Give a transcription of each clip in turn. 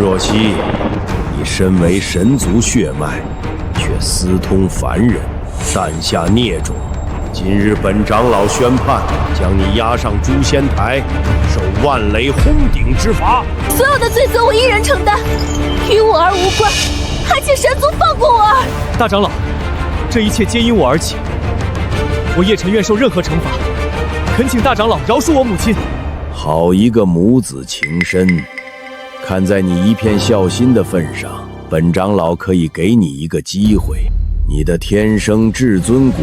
若曦，你身为神族血脉，却私通凡人，诞下孽种。今日本长老宣判，将你押上诛仙台，受万雷轰顶之罚。所有的罪责我一人承担，与我儿无关，还请神族放过我儿。大长老，这一切皆因我而起，我叶晨愿受任何惩罚，恳请大长老饶恕我母亲。好一个母子情深！看在你一片孝心的份上，本长老可以给你一个机会。你的天生至尊骨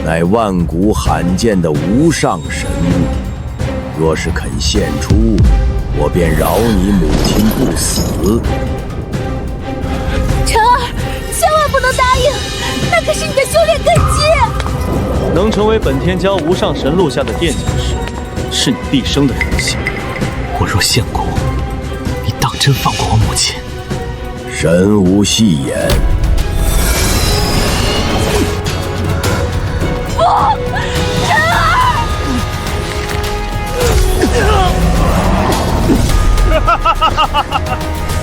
乃万古罕见的无上神物，若是肯献出，我便饶你母亲不死。晨儿，千万不能答应，那可是你的修炼根基。能成为本天骄无上神路下的垫脚石，是你毕生的荣幸。我若献骨，你当真放过我母亲？神无戏言。不，晨儿！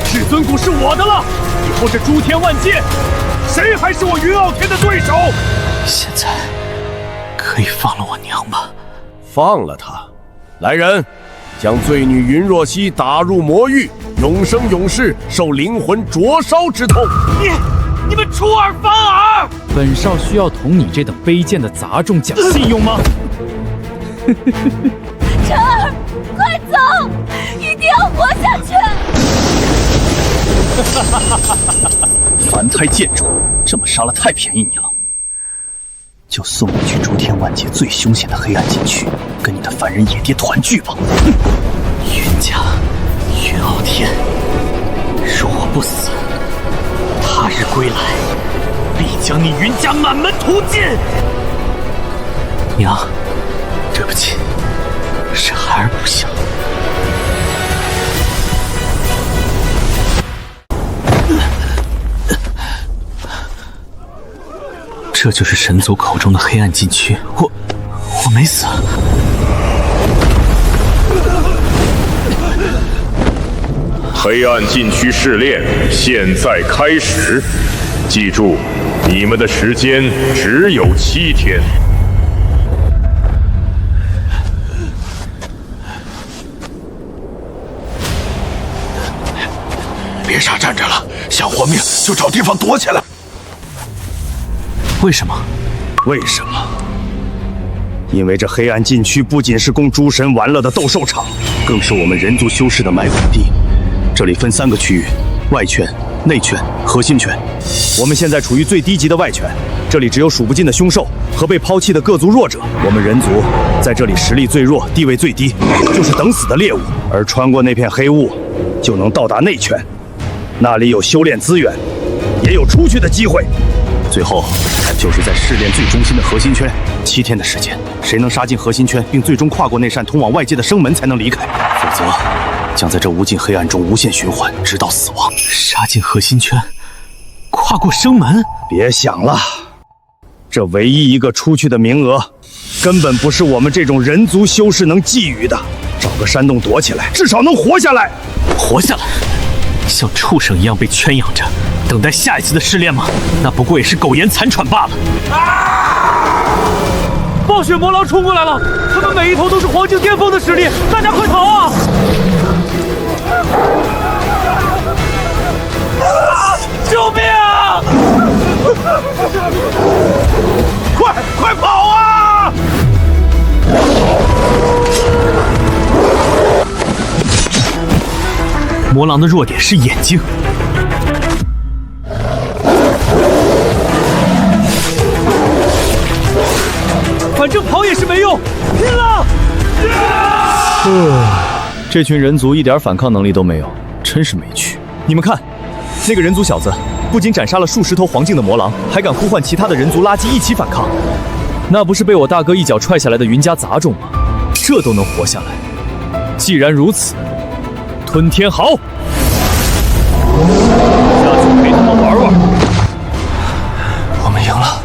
至尊骨是我的了，以后这诸天万界，谁还是我云傲天的对手？现在可以放了我娘吧？放了他。来人，将罪女云若曦打入魔狱，永生永世受灵魂灼烧之痛。你们出尔反尔！本少需要同你这等卑贱的杂种讲信用吗？晨儿，快走，一定要活下去！凡胎贱种，这么杀了太便宜你了。就送你去诸天万界最凶险的黑暗禁区，跟你的凡人野爹团聚吧。云家，云傲天，若我不死，他日归来，必将你云家满门屠尽。娘，对不起，是孩儿不孝。这就是神族口中的黑暗禁区，我没死。黑暗禁区试炼现在开始，记住，你们的时间只有7天。别傻站着了，想活命就找地方躲起来。为什么？为什么？因为这黑暗禁区不仅是供诸神玩乐的斗兽场，更是我们人族修士的埋伏地。这里分3个区域：外圈、内圈、核心圈。我们现在处于最低级的外圈，这里只有数不尽的凶兽和被抛弃的各族弱者。我们人族在这里实力最弱，地位最低，就是等死的猎物。而穿过那片黑雾，就能到达内圈，那里有修炼资源，也有出去的机会。最后就是在试炼最中心的核心圈，7天的时间，谁能杀进核心圈，并最终跨过那扇通往外界的生门，才能离开。否则，将在这无尽黑暗中无限循环，直到死亡。杀进核心圈，跨过生门？别想了，这唯一一个出去的名额，根本不是我们这种人族修士能觊觎的。找个山洞躲起来，至少能活下来。活下来？像畜生一样被圈养着，等待下一次的试炼吗？那不过也是苟延残喘罢了。暴雪魔狼冲过来了，他们每一头都是黄境巅峰的实力，大家快逃啊！救命啊！快跑啊！魔狼的弱点是眼睛。反正跑也是没用，拼了！这群人族一点反抗能力都没有，真是没趣。你们看，那个人族小子不仅斩杀了数十头黄境的魔狼，还敢呼唤其他的人族垃圾一起反抗。那不是被我大哥一脚踹下来的云家杂种吗？这都能活下来。既然如此，吞天豪，下次陪他们玩玩。我们赢了。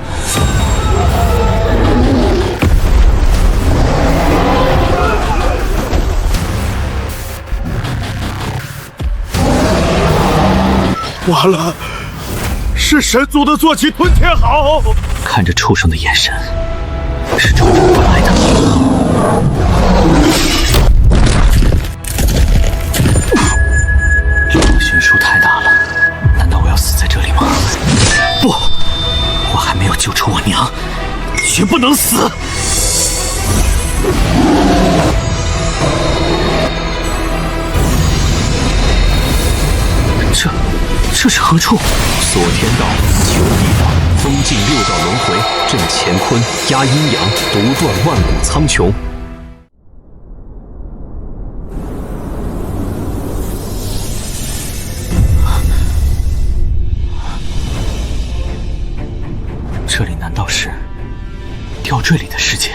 完了，是神族的坐骑吞天好。看着畜生的眼神，是朝着我来的。悬殊太大了，难道我要死在这里吗？不，我还没有救出我娘，绝不能死。这是何处？锁天道，求地道，封禁六道轮回，镇乾坤，压阴阳，独断万古苍穹。这里难道是吊坠里的世界？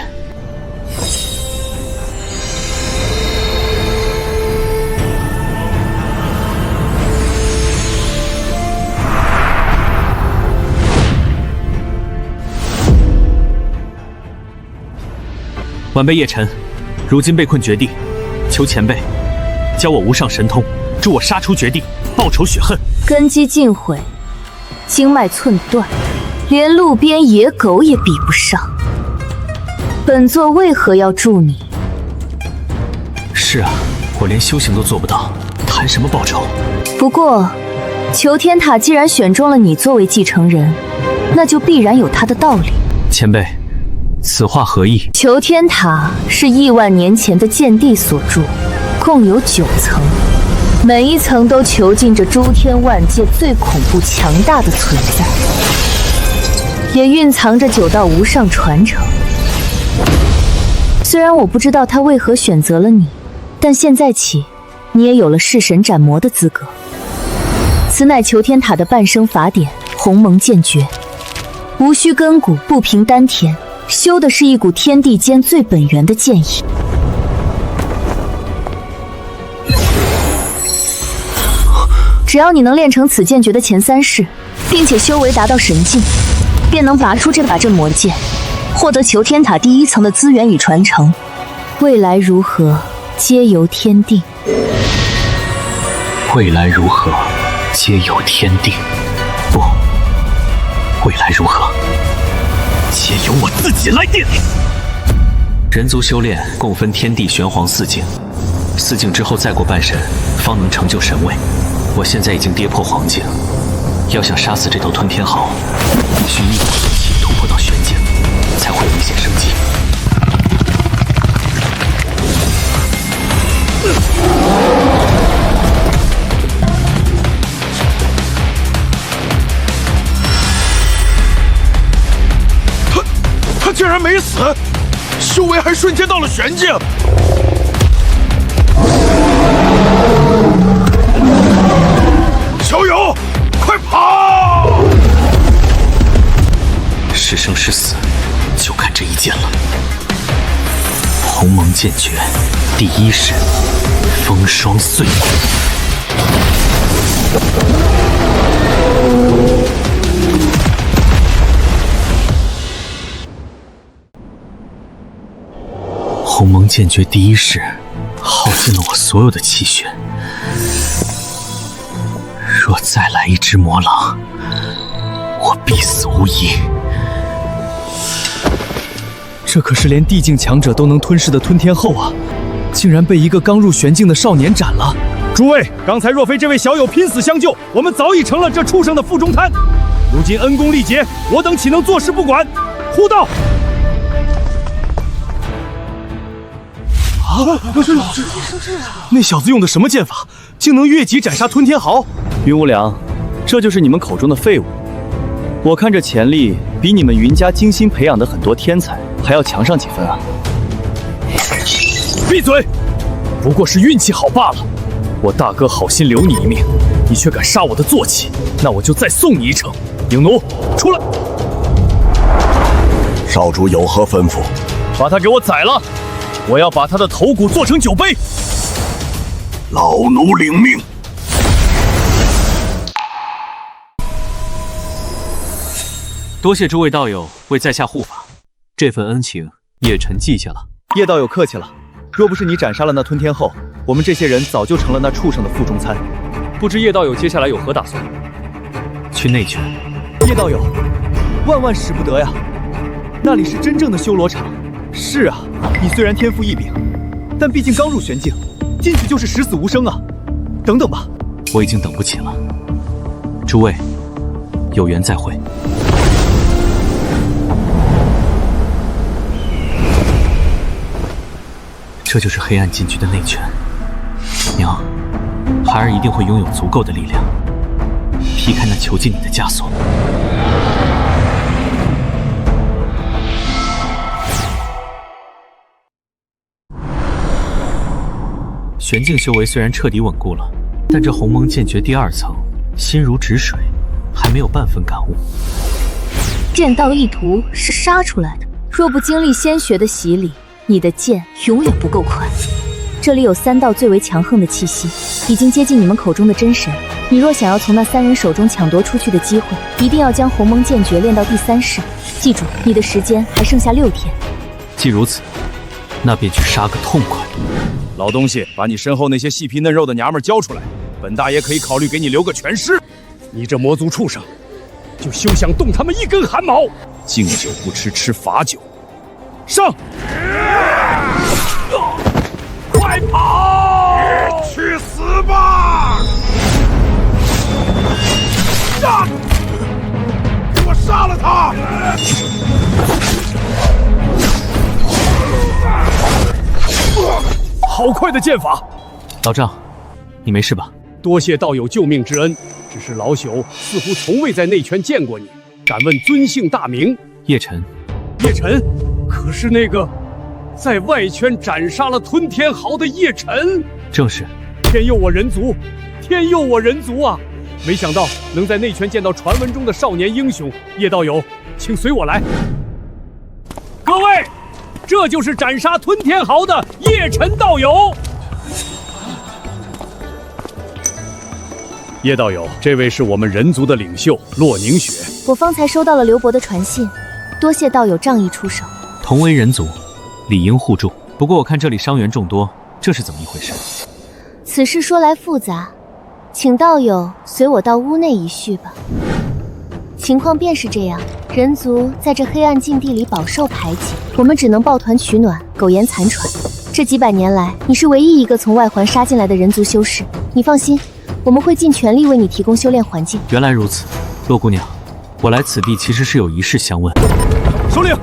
晚辈叶晨，如今被困绝地，求前辈教我无上神通，助我杀出绝地，报仇雪恨。根基尽毁，经脉寸断，连路边野狗也比不上。本座为何要助你？是啊，我连修行都做不到，谈什么报仇？不过，求天塔既然选中了你作为继承人，那就必然有它的道理。前辈，此话何意？求天塔是亿万年前的剑帝所筑，共有9层，每一层都囚禁着诸天万界最恐怖强大的存在，也蕴藏着9道无上传承。虽然我不知道他为何选择了你，但现在起，你也有了弑神斩魔的资格。此乃求天塔的半生法典鸿蒙剑诀，无需根骨，不凭丹田，修的是一股天地间最本源的剑意。只要你能练成此剑诀的前3式，并且修为达到神境，便能拔出这把镇魔剑，获得求天塔第1层的资源与传承。未来如何，皆由天定。未来如何，皆由天定。不，未来如何，皆由我自己来定。人族修炼共分天地玄黄4境，4境之后再过半神，方能成就神位。我现在已经跌破黄境，要想杀死这头吞天豪，需逆我所起突破到玄境，才会有一线生机。他竟然没死，修为还瞬间到了玄境。小友，快跑！是生是死，就看这一剑了。鸿蒙剑诀第1式，风霜碎骨。鸿蒙剑诀第1式，耗尽了我所有的气血。若再来一只魔狼，我必死无疑。这可是连地境强者都能吞噬的吞天后啊，竟然被一个刚入玄境的少年斩了。诸位，刚才若非这位小友拼死相救，我们早已成了这畜生的腹中餐。如今恩功力竭，我等岂能坐视不管？护道！那小子用的什么剑法，竟能越级斩杀吞天豪？云无良，这就是你们口中的废物。我看这潜力比你们云家精心培养的很多天才还要强上几分啊！闭嘴！不过是运气好罢了。我大哥好心留你一命，你却敢杀我的坐骑，那我就再送你一程。影奴，出来！少主有何吩咐？把他给我宰了！我要把他的头骨做成酒杯。老奴领命。多谢诸位道友为在下护法，这份恩情叶晨记下了。叶道友客气了，若不是你斩杀了那吞天后，我们这些人早就成了那畜生的腹中餐。不知叶道友接下来有何打算？去内圈。叶道友，万万使不得呀！那里是真正的修罗场。是啊，你虽然天赋异禀，但毕竟刚入玄境，进去就是十死无生啊。等等吧，我已经等不起了。诸位，有缘再会。这就是黑暗禁区的内圈。娘，孩儿一定会拥有足够的力量，劈开那囚禁你的枷锁。玄境修为虽然彻底稳固了，但这鸿蒙剑诀第2层心如止水，还没有半分感悟。剑道意图是杀出来的，若不经历仙学的洗礼，你的剑永远不够快。这里有3道最为强横的气息，已经接近你们口中的真神。你若想要从那3人手中抢夺出去的机会，一定要将鸿蒙剑诀练到第3式。记住，你的时间还剩下6天。既如此，那便去杀个痛快。老东西，把你身后那些细皮嫩肉的娘们交出来，本大爷可以考虑给你留个全尸。你这魔族畜生，就休想动他们一根汗毛！敬酒不吃吃罚酒，上！快跑！去死吧！杀！给我杀了他！好快的剑法！老丈，你没事吧？多谢道友救命之恩，只是老朽似乎从未在内圈见过你，敢问尊姓大名？叶晨。叶晨，可是那个在外圈斩杀了吞天豪的叶晨？正是。天佑我人族，天佑我人族啊！没想到能在内圈见到传闻中的少年英雄叶道友，请随我来。各位，这就是斩杀吞天豪的叶晨道友。叶道友，这位是我们人族的领袖洛凝雪。我方才收到了刘伯的传信，多谢道友仗义出手。同为人族，理应互助。不过我看这里伤员众多，这是怎么一回事？此事说来复杂，请道友随我到屋内一叙吧。情况便是这样，人族在这黑暗禁地里饱受排挤，我们只能抱团取暖，苟延残喘。这几百年来，你是唯一一个从外环杀进来的人族修士。你放心，我们会尽全力为你提供修炼环境。原来如此，洛姑娘，我来此地其实是有一事相问。首领，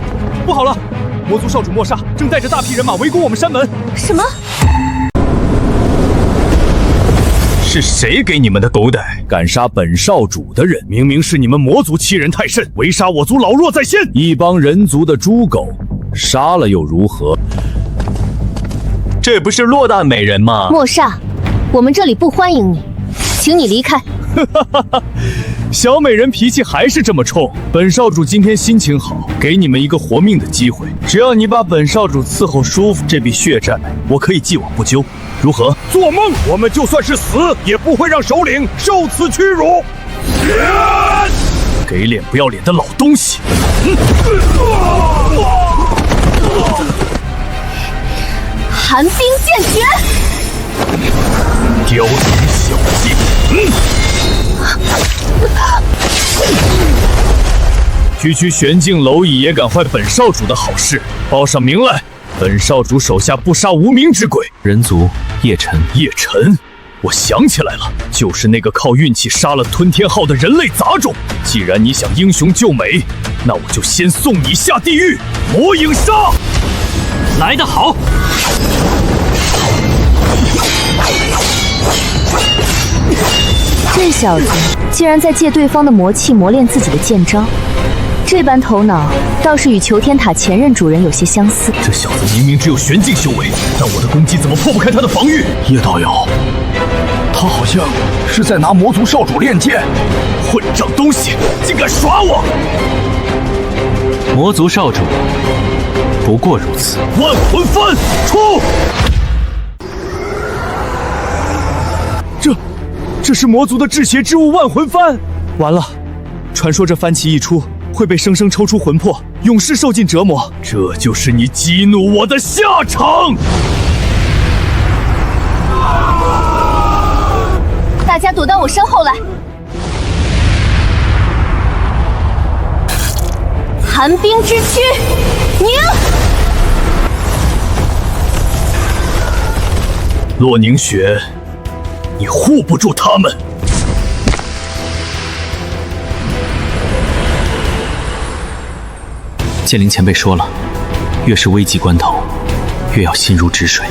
不好了！魔族少主莫煞正带着大批人马围攻我们山门。什么？是谁给你们的狗胆？敢杀本少主的人，明明是你们魔族欺人太甚，围杀我族老弱在先。一帮人族的猪狗，杀了又如何？这不是洛大美人吗？莫煞，我们这里不欢迎你，请你离开。小美人脾气还是这么冲。本少主今天心情好，给你们一个活命的机会。只要你把本少主伺候舒服，这笔血债我可以既往不咎。如何？做梦！我们就算是死，也不会让首领受此屈辱。给脸不要脸的老东西！寒冰剑诀！刁蛮小计！区区玄境蝼蚁也敢坏本少主的好事，报上名来！本少主手下不杀无名之鬼。人族叶晨。叶晨，我想起来了，就是那个靠运气杀了吞天浩的人类杂种。既然你想英雄救美，那我就先送你下地狱！魔影杀！来得好！这小子竟然在借对方的魔气磨练自己的剑招，这般头脑倒是与求天塔前任主人有些相似。这小子明明只有玄境修为，但我的攻击怎么破不开他的防御？叶道友，他好像是在拿魔族少主练剑。混账东西，竟敢耍我！魔族少主不过如此。万魂幡出！这是魔族的制邪之物万魂幡。完了，传说这幡旗一出，会被生生抽出魂魄，永世受尽折磨。这就是你激怒我的下场！大家躲到我身后来！寒冰之躯，凝！洛凝雪，你护不住他们。剑灵前辈说了，越是危急关头，越要心如止水。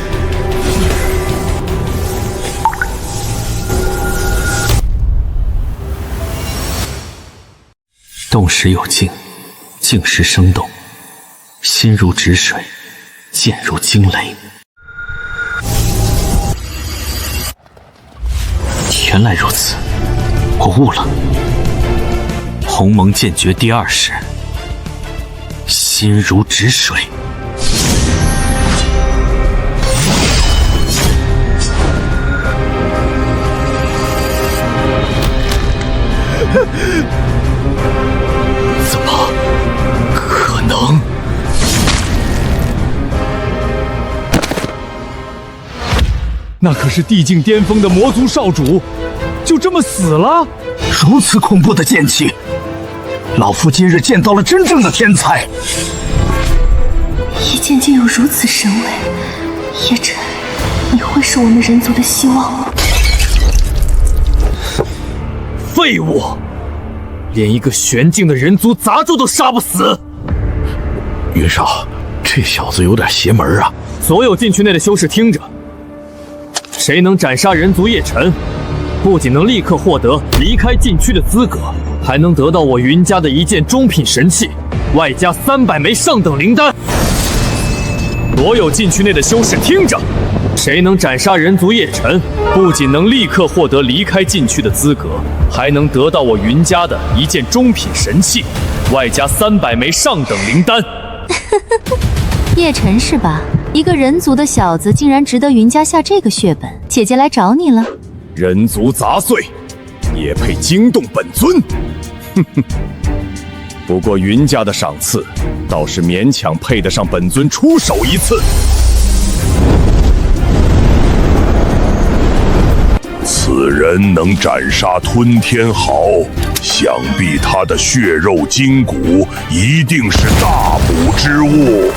动时有静，静时生动，心如止水，剑如惊雷。原来如此，我悟了。鸿蒙剑诀第2式，心如止水。怎么可能？那可是地境巅峰的魔族少主，就这么死了？如此恐怖的剑气，老夫今日见到了真正的天才。一剑竟有如此神威，叶晨，你会是我们人族的希望吗？废物！连一个玄境的人族杂种都杀不死。云少，这小子有点邪门啊！所有禁区内的修士听着，谁能斩杀人族叶晨，不仅能立刻获得离开禁区的资格，还能得到我云家的一件中品神器，外加300枚上等灵丹。所有禁区内的修士听着，谁能斩杀人族叶晨，不仅能立刻获得离开禁区的资格，还能得到我云家的一件中品神器，外加300枚上等灵丹。叶晨是吧？一个人族的小子竟然值得云家下这个血本，姐姐来找你了。人族杂碎，也配惊动本尊？哼哼。不过云家的赏赐，倒是勉强配得上本尊出手一次。此人能斩杀吞天豪，想必他的血肉筋骨一定是大补之物。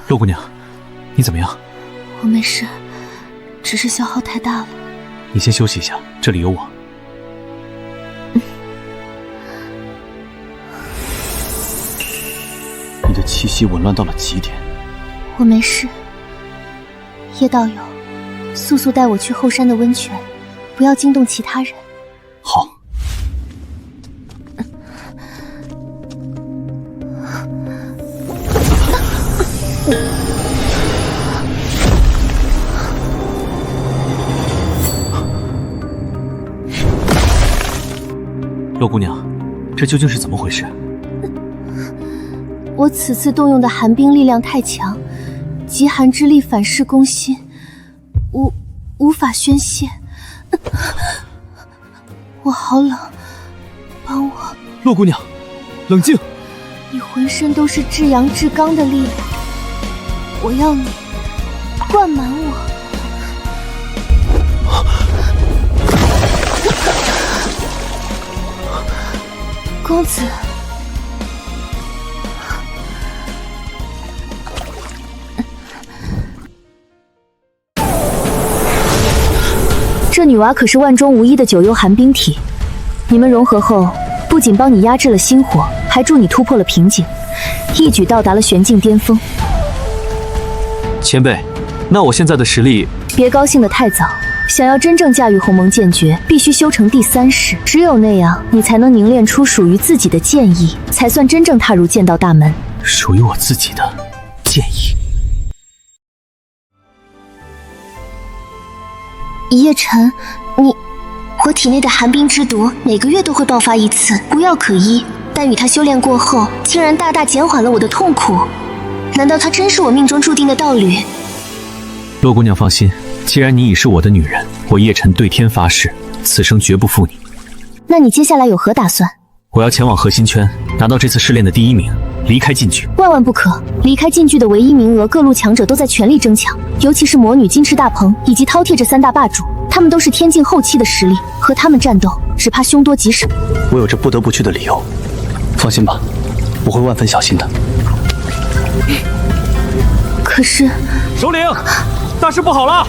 洛姑娘，你怎么样？我没事，只是消耗太大了。你先休息一下，这里有我。你的气息紊乱到了极点。我没事。叶道友，速速带我去后山的温泉，不要惊动其他人。好。洛姑娘，这究竟是怎么回事？我此次动用的寒冰力量太强，极寒之力反噬攻心，无法宣泄。我好冷，帮我。洛姑娘，冷静。你浑身都是至阳至刚的力量，我要你灌满我。公子，这女娃可是万中无一的九幽寒冰体，你们融合后，不仅帮你压制了心火，还助你突破了瓶颈，一举到达了玄境巅峰。前辈，那我现在的实力……别高兴得太早。想要真正驾驭鸿蒙剑诀，必须修成第3式，只有那样，你才能凝练出属于自己的剑意，才算真正踏入剑道大门。属于我自己的剑意。叶晨，我体内的寒冰之毒每个月都会爆发1次，无药可医，但与他修炼过后，竟然大大减缓了我的痛苦。难道他真是我命中注定的道侣？洛姑娘放心。既然你已是我的女人，我叶晨对天发誓，此生绝不负你。那你接下来有何打算？我要前往核心圈，拿到这次试炼的第1名，离开禁区。万万不可！离开禁区的唯一名额，各路强者都在全力争抢，尤其是魔女金翅大鹏以及饕餮这3大霸主，他他们都是天境后期的实力，和他们战斗只怕凶多吉少。我有着不得不去的理由。放心吧，我会万分小心的。可是，首领，大事不好了！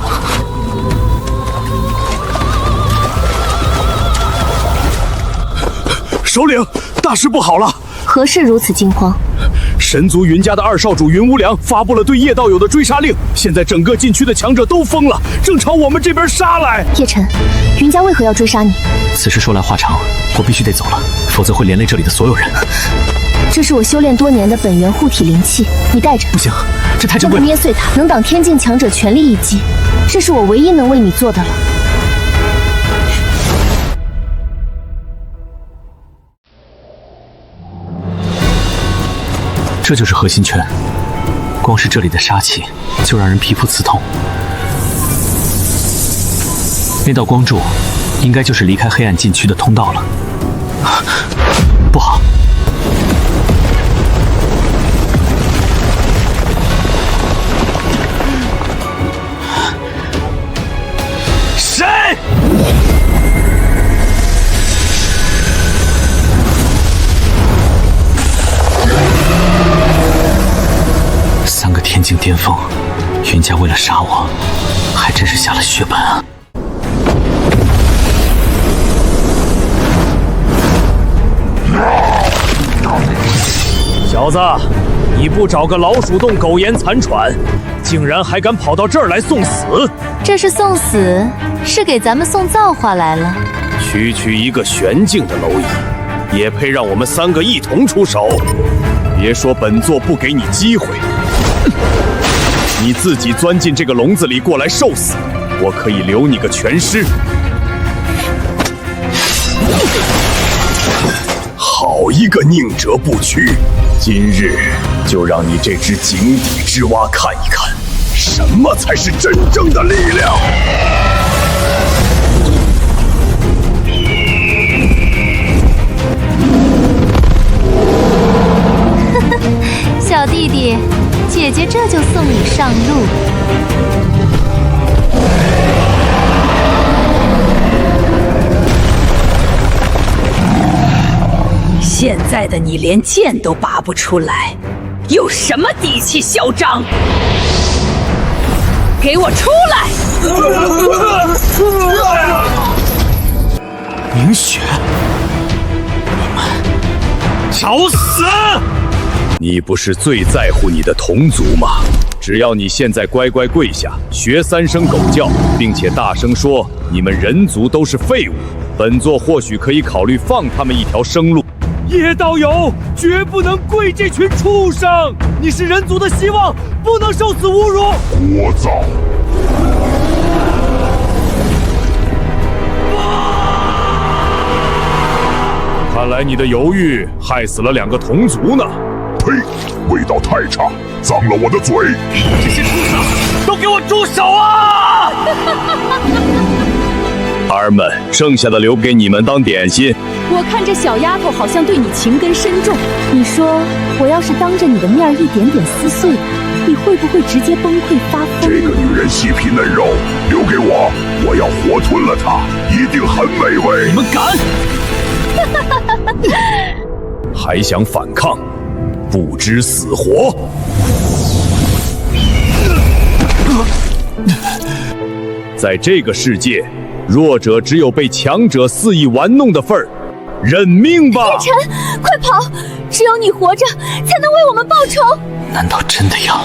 首领，大事不好了！何事如此惊慌？神族云家的二少主云无良发布了对叶道友的追杀令，现在整个禁区的强者都疯了，正朝我们这边杀来。叶晨，云家为何要追杀你？此事说来话长，我必须得走了，否则会连累这里的所有人。这是我修炼多年的本源护体灵器，你带着。不行，这太珍这贵了。个捏碎它，能挡天境强者全力一击，这是我唯一能为你做的了。这就是核心圈，光是这里的杀气就让人皮肤刺痛。那道光柱应该就是离开黑暗禁区的通道了。不好！谁？3个天境巅峰，云家为了杀我，还真是下了血本啊！小子，你不找个老鼠洞苟延残喘，竟然还敢跑到这儿来送死！这是送死，是给咱们送造化来了。区区一个玄境的蝼蚁，也配让我们3个一同出手？别说本座不给你机会，你自己钻进这个笼子里过来受死，我可以留你个全尸。好一个宁折不屈！今日就让你这只井底之蛙看一看，什么才是真正的力量！小弟弟，姐姐这就送你上路。现在的你连剑都拔不出来，有什么底气嚣张？给我出来！明雪，找死！你不是最在乎你的同族吗？只要你现在乖乖跪下，学3声狗叫，并且大声说你们人族都是废物，本座或许可以考虑放他们一条生路。叶道友，绝不能跪这群畜生！你是人族的希望，不能受此侮辱！聒噪！看来你的犹豫害死了2个同族呢。呸！味道太差，脏了我的嘴。这些畜生，都给我住手啊！孩儿们，剩下的留给你们当点心。我看这小丫头好像对你情根深重，你说我要是当着你的面一点点撕碎它，你会不会直接崩溃发疯？这个女人细皮嫩肉，留给我，我要活吞了她，一定很美味。你们敢！还想反抗？不知死活！在这个世界，弱者只有被强者肆意玩弄的份儿。认命吧！叶晨，快跑！只有你活着，才能为我们报仇。难道真的要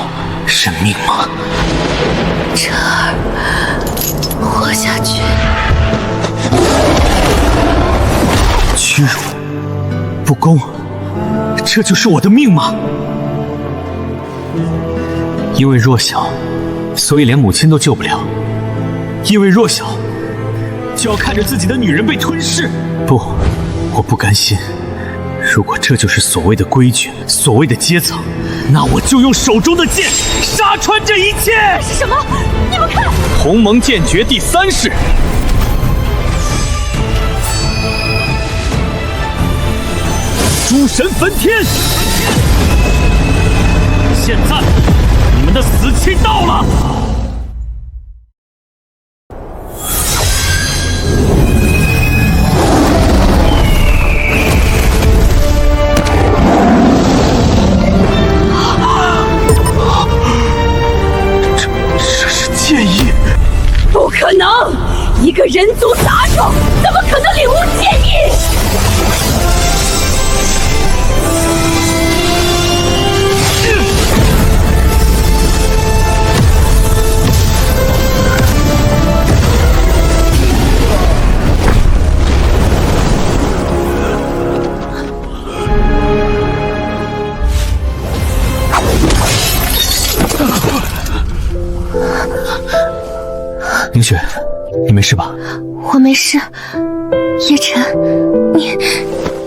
认命吗？晨儿，活下去。屈辱，不公，这就是我的命吗？因为弱小，所以连母亲都救不了；因为弱小，就要看着自己的女人被吞噬。不，我不甘心。如果这就是所谓的规矩，所谓的阶层，那我就用手中的剑杀穿这一切！是什么？你们看，鸿蒙剑诀第3式。诸神焚天！现在，你们的死期到了！人族杂种，怎么可能领悟剑意？凝雪，你没事吧？我没事。叶晨，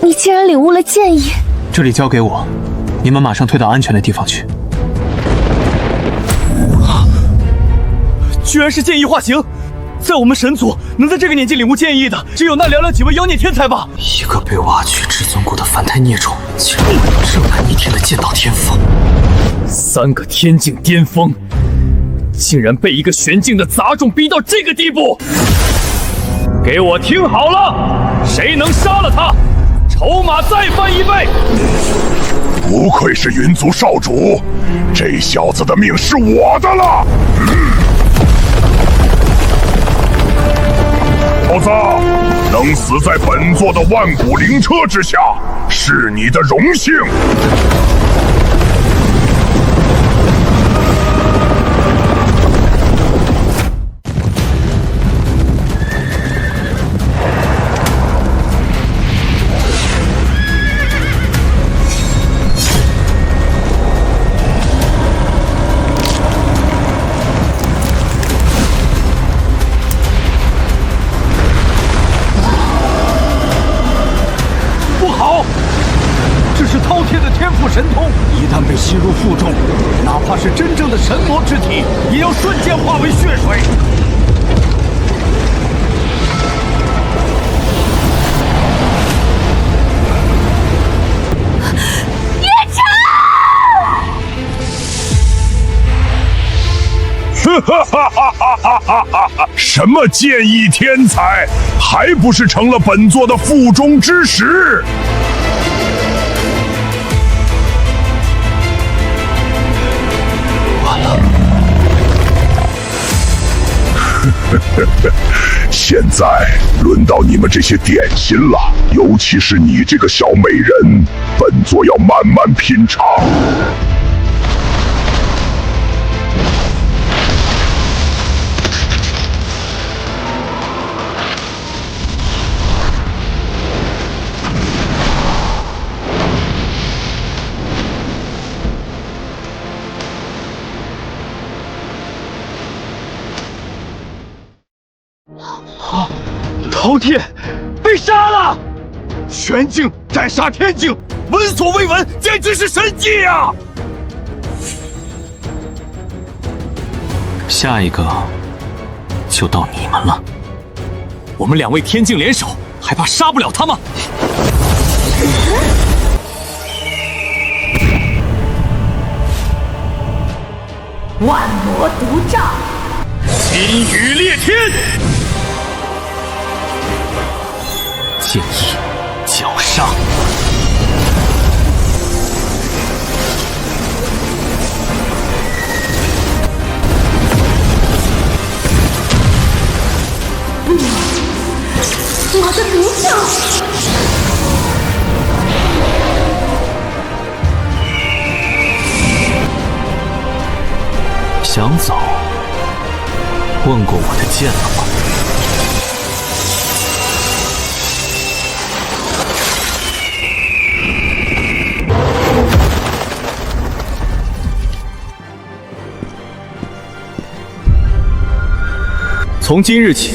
你竟然领悟了剑意！这里交给我，你们马上退到安全的地方去。居然是剑意化形！在我们神族，能在这个年纪领悟剑意的，只有那寥寥几位妖孽天才吧？一个被挖掘至尊谷的凡胎孽种，竟然会有这般逆天的剑道天赋！3个天境巅峰，竟然被一个玄境的杂种逼到这个地步！给我听好了，谁能杀了他，筹码再翻1倍！不愧是云族少主，这小子的命是我的了。小子，能死在本座的万古灵车之下，是你的荣幸。神通一旦被吸入腹中，哪怕是真正的神魔之体，也要瞬间化为血水。叶晨！什么剑意天才，还不是成了本座的腹中之食？现在轮到你们这些点心了，尤其是你这个小美人，本座要慢慢品尝。饕餮被杀了，玄境斩杀天境，闻所未闻，简直是神迹啊！下一个就到你们了。我们2位天境联手，还怕杀不了他吗？万魔独照，金雨裂天。剑意绞杀，我的独照。想走，问过我的剑了吗？从今日起，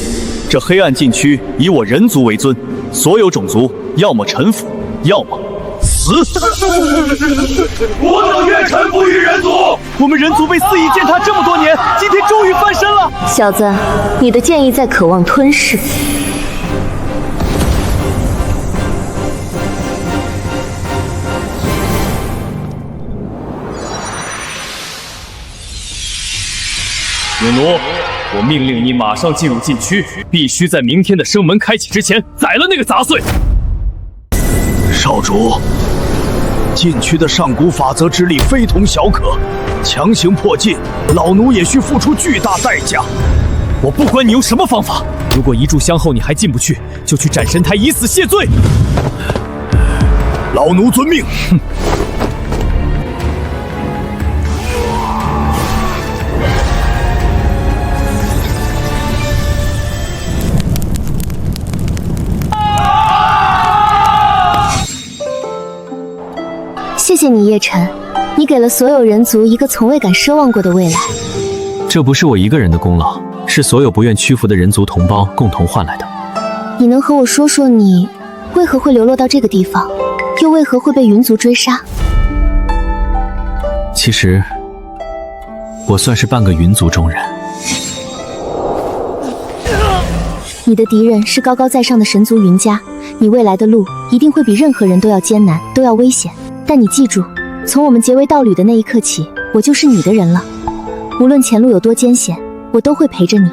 这黑暗禁区以我人族为尊，所有种族要么臣服，要么死。我等愿臣服于人族。我们人族被肆意践踏这么多年，今天终于翻身了。小子，你的剑意在渴望吞噬。勇奴，我命令你马上进入禁区，必须在明天的生门开启之前宰了那个杂碎。少主，禁区的上古法则之力非同小可，强行破禁，老奴也需付出巨大代价。我不管你用什么方法，如果一炷香后你还进不去，就去斩神台以死谢罪。老奴遵命。哼。谢谢你，叶晨，你给了所有人族一个从未敢奢望过的未来。这不是我一个人的功劳，是所有不愿屈服的人族同胞共同换来的。你能和我说说你为何会流落到这个地方，又为何会被云族追杀？其实，我算是半个云族中人。你的敌人是高高在上的神族云家，你未来的路一定会比任何人都要艰难，都要危险。但你记住，从我们结为道侣的那一刻起，我就是你的人了。无论前路有多艰险，我都会陪着你，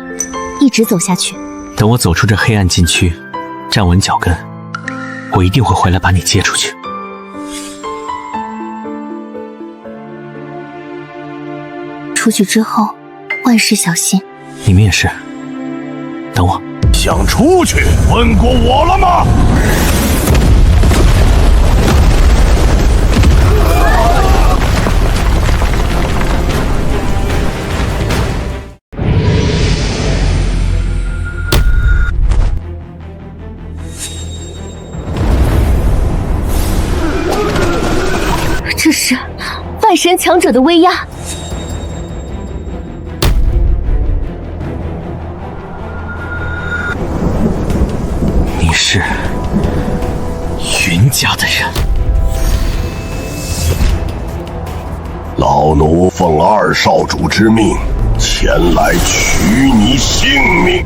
一直走下去。等我走出这黑暗禁区，站稳脚跟，我一定会回来把你接出去。出去之后，万事小心。你们也是，等我。想出去？问过我了吗？这是万神强者的威压。你是云家的人。老奴奉二少主之命，前来取你性命。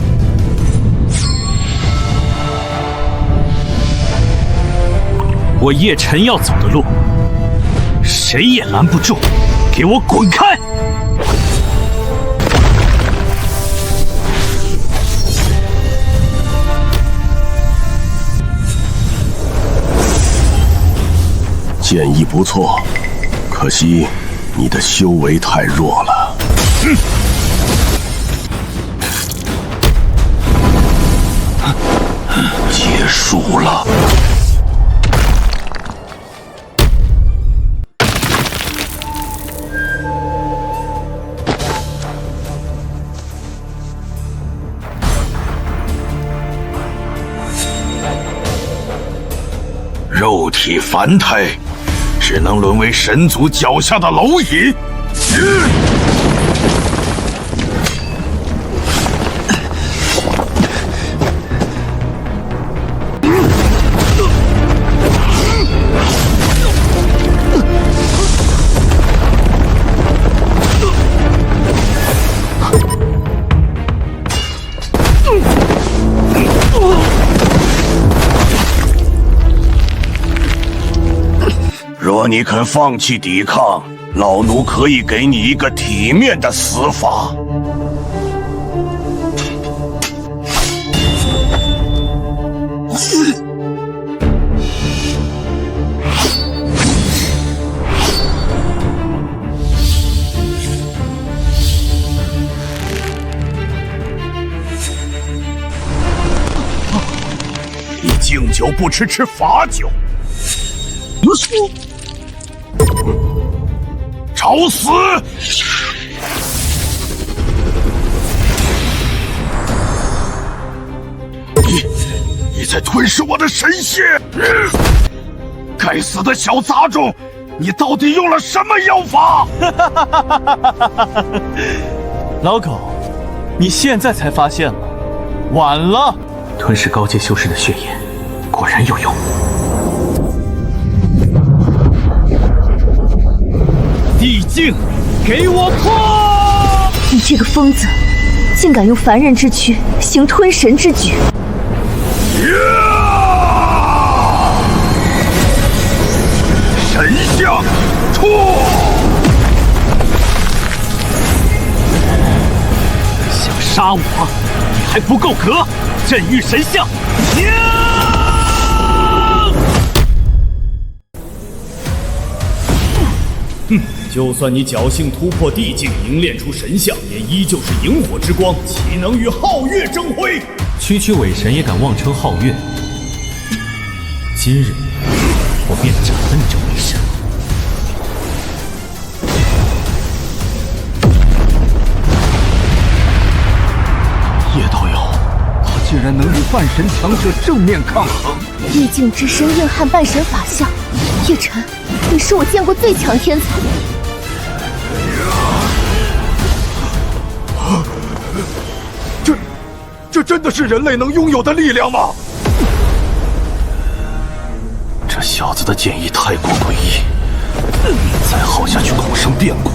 我叶晨要走的路，谁也拦不住，给我滚开！建议不错，可惜你的修为太弱了。结束了。肉体凡胎，只能沦为神族脚下的蝼蚁。若你肯放弃抵抗，老奴可以给你一个体面的死法。你敬酒不吃吃罚酒。找死！你在吞噬我的神血！该死的小杂种，你到底用了什么妖法？老狗，你现在才发现了，晚了。吞噬高阶修士的血液，果然有用。地境，给我破！你这个疯子，竟敢用凡人之躯行吞神之举！神像出！想杀我，你还不够格！镇狱神像！就算你侥幸突破地境，凝练出神像，也依旧是萤火之光，岂能与皓月争辉？区区伪神也敢妄称皓月，今日我便斩了你这伪神！叶道友，他竟然能与半神强者正面抗衡！意境之身硬汉半神法相，叶晨，你是我见过最强天才。这真的是人类能拥有的力量吗？这小子的剑意太过诡异，再耗下去恐生变故。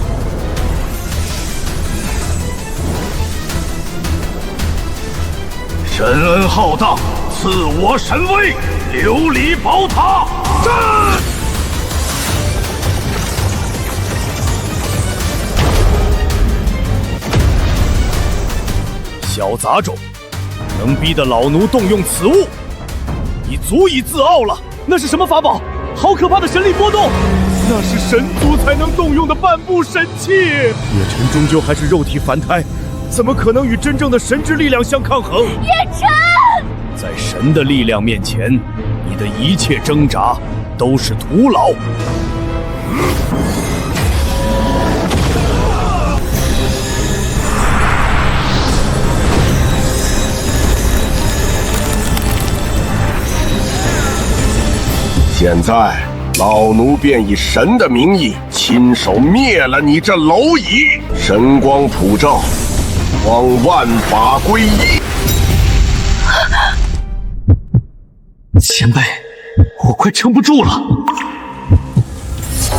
神恩浩荡，赐我神威，琉璃宝塔战！小杂种，能逼得老奴动用此物，你足以自傲了。那是什么法宝？好可怕的神力波动！那是神族才能动用的半步神器。叶晨终究还是肉体凡胎，怎么可能与真正的神之力量相抗衡？叶晨，在神的力量面前，你的一切挣扎都是徒劳。现在，老奴便以神的名义，亲手灭了你这蝼蚁！神光普照，望万法归一！前辈，我快撑不住了！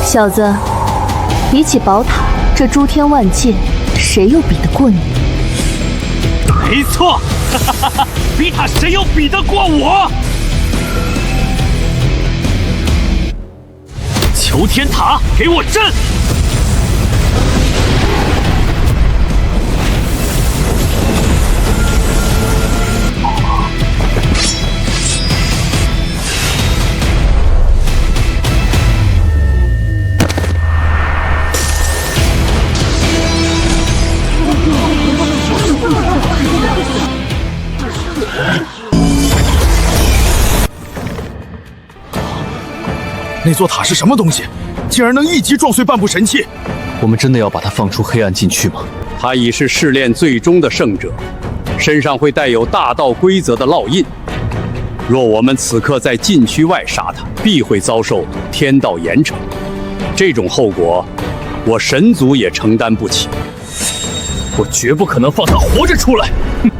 小子，比起宝塔，这诸天万界，谁又比得过你？没错，比他谁又比得过我？求天塔，给我震！那座塔是什么东西？竟然能一击撞碎半部神器！我们真的要把他放出黑暗禁区吗？他已是试炼最终的圣者，身上会带有大道规则的烙印。若我们此刻在禁区外杀他，必会遭受天道严惩。这种后果，我神族也承担不起。我绝不可能放他活着出来！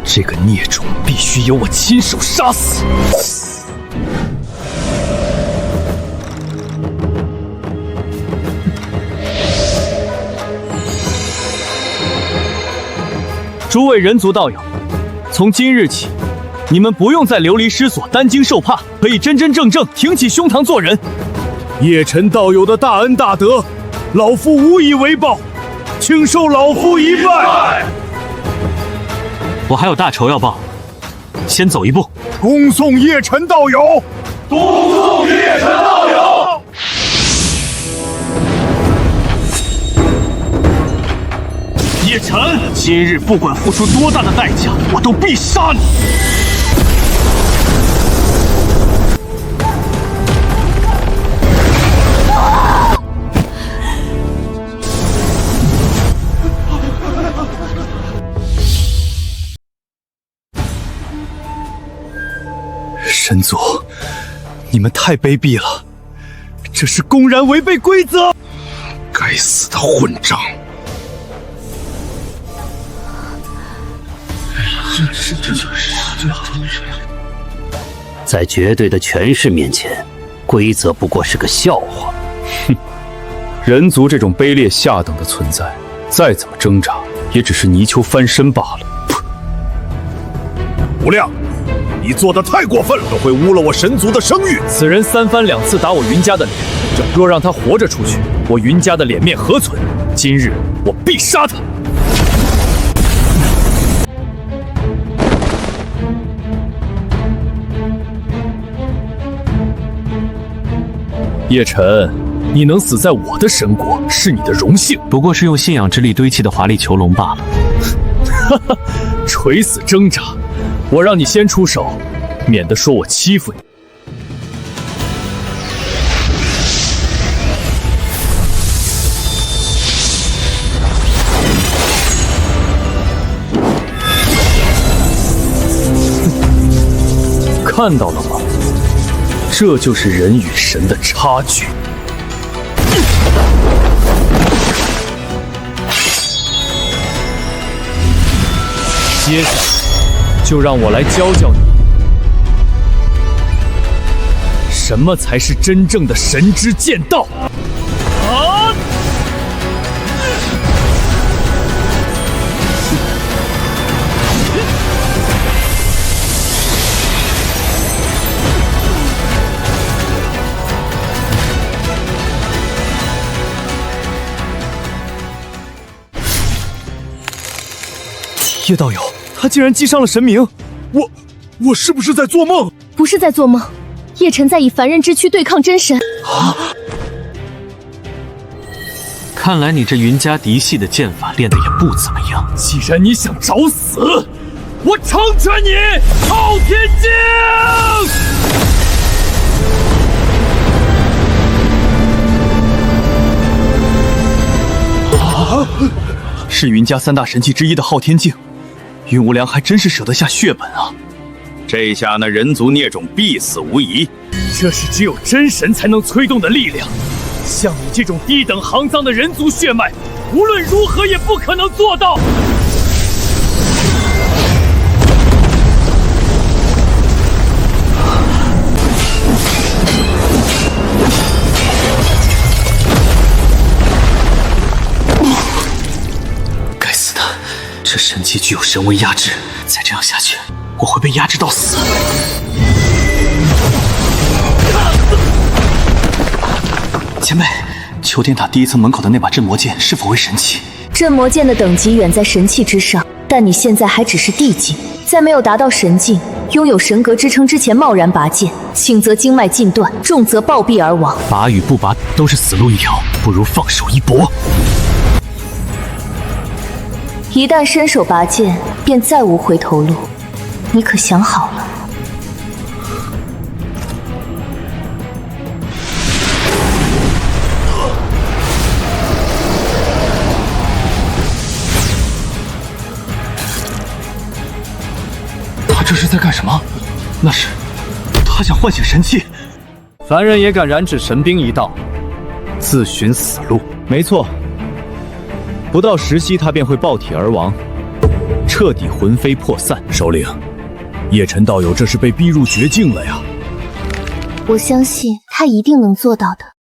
这个孽种必须由我亲手杀死！诸位人族道友，从今日起，你们不用再流离失所、担惊受怕，可以真真正正挺起胸膛做人。叶晨道友的大恩大德，老夫无以为报，请受老夫一拜。我还有大仇要报，先走一步。恭送叶晨道友，恭送叶晨道友。叶晨，今日不管付出多大的代价，我都必杀你！神族，你们太卑鄙了，这是公然违背规则！该死的混账！在绝对的权势面前，规则不过是个笑话。哼，人族这种卑劣下等的存在，再怎么挣扎，也只是泥鳅翻身罢了。无量，你做的太过分了，这会污了我神族的声誉。此人3番2次打我云家的脸，若让他活着出去，我云家的脸面何存？今日我必杀他！叶晨，你能死在我的神国是你的荣幸，不过是用信仰之力堆砌的华丽囚笼罢了。哈哈，垂死挣扎，我让你先出手，免得说我欺负你。看到了吗？这就是人与神的差距。接着，就让我来教教你，什么才是真正的神之剑道。啊！叶道友，他竟然击伤了神明！我是不是在做梦？不是在做梦，叶晨在以凡人之躯对抗真神。看来你这云家嫡系的剑法练得也不怎么样。既然你想找死，我成全你！昊天镜！是云家3大神器之一的昊天镜，云无良还真是舍得下血本啊！这下那人族孽种必死无疑。这是只有真神才能催动的力量，像你这种低等肮脏的人族血脉，无论如何也不可能做到。该死的，这神器具有神威压制，再这样下去，我会被压制到死。前辈，求天塔第1层门口的那把镇魔剑是否为神器？镇魔剑的等级远在神器之上，但你现在还只是地境，在没有达到神境、拥有神格支撑之前贸然拔剑，轻则经脉尽断，重则暴毙而亡。拔与不拔都是死路一条，不如放手一搏。一旦伸手拔剑，便再无回头路，你可想好了？他这是在干什么？那是他想唤醒神器。凡人也敢染指神兵一道，自寻死路。没错，不到10息他便会爆体而亡，彻底魂飞魄散。首领，叶晨道友这是被逼入绝境了呀！我相信他一定能做到的。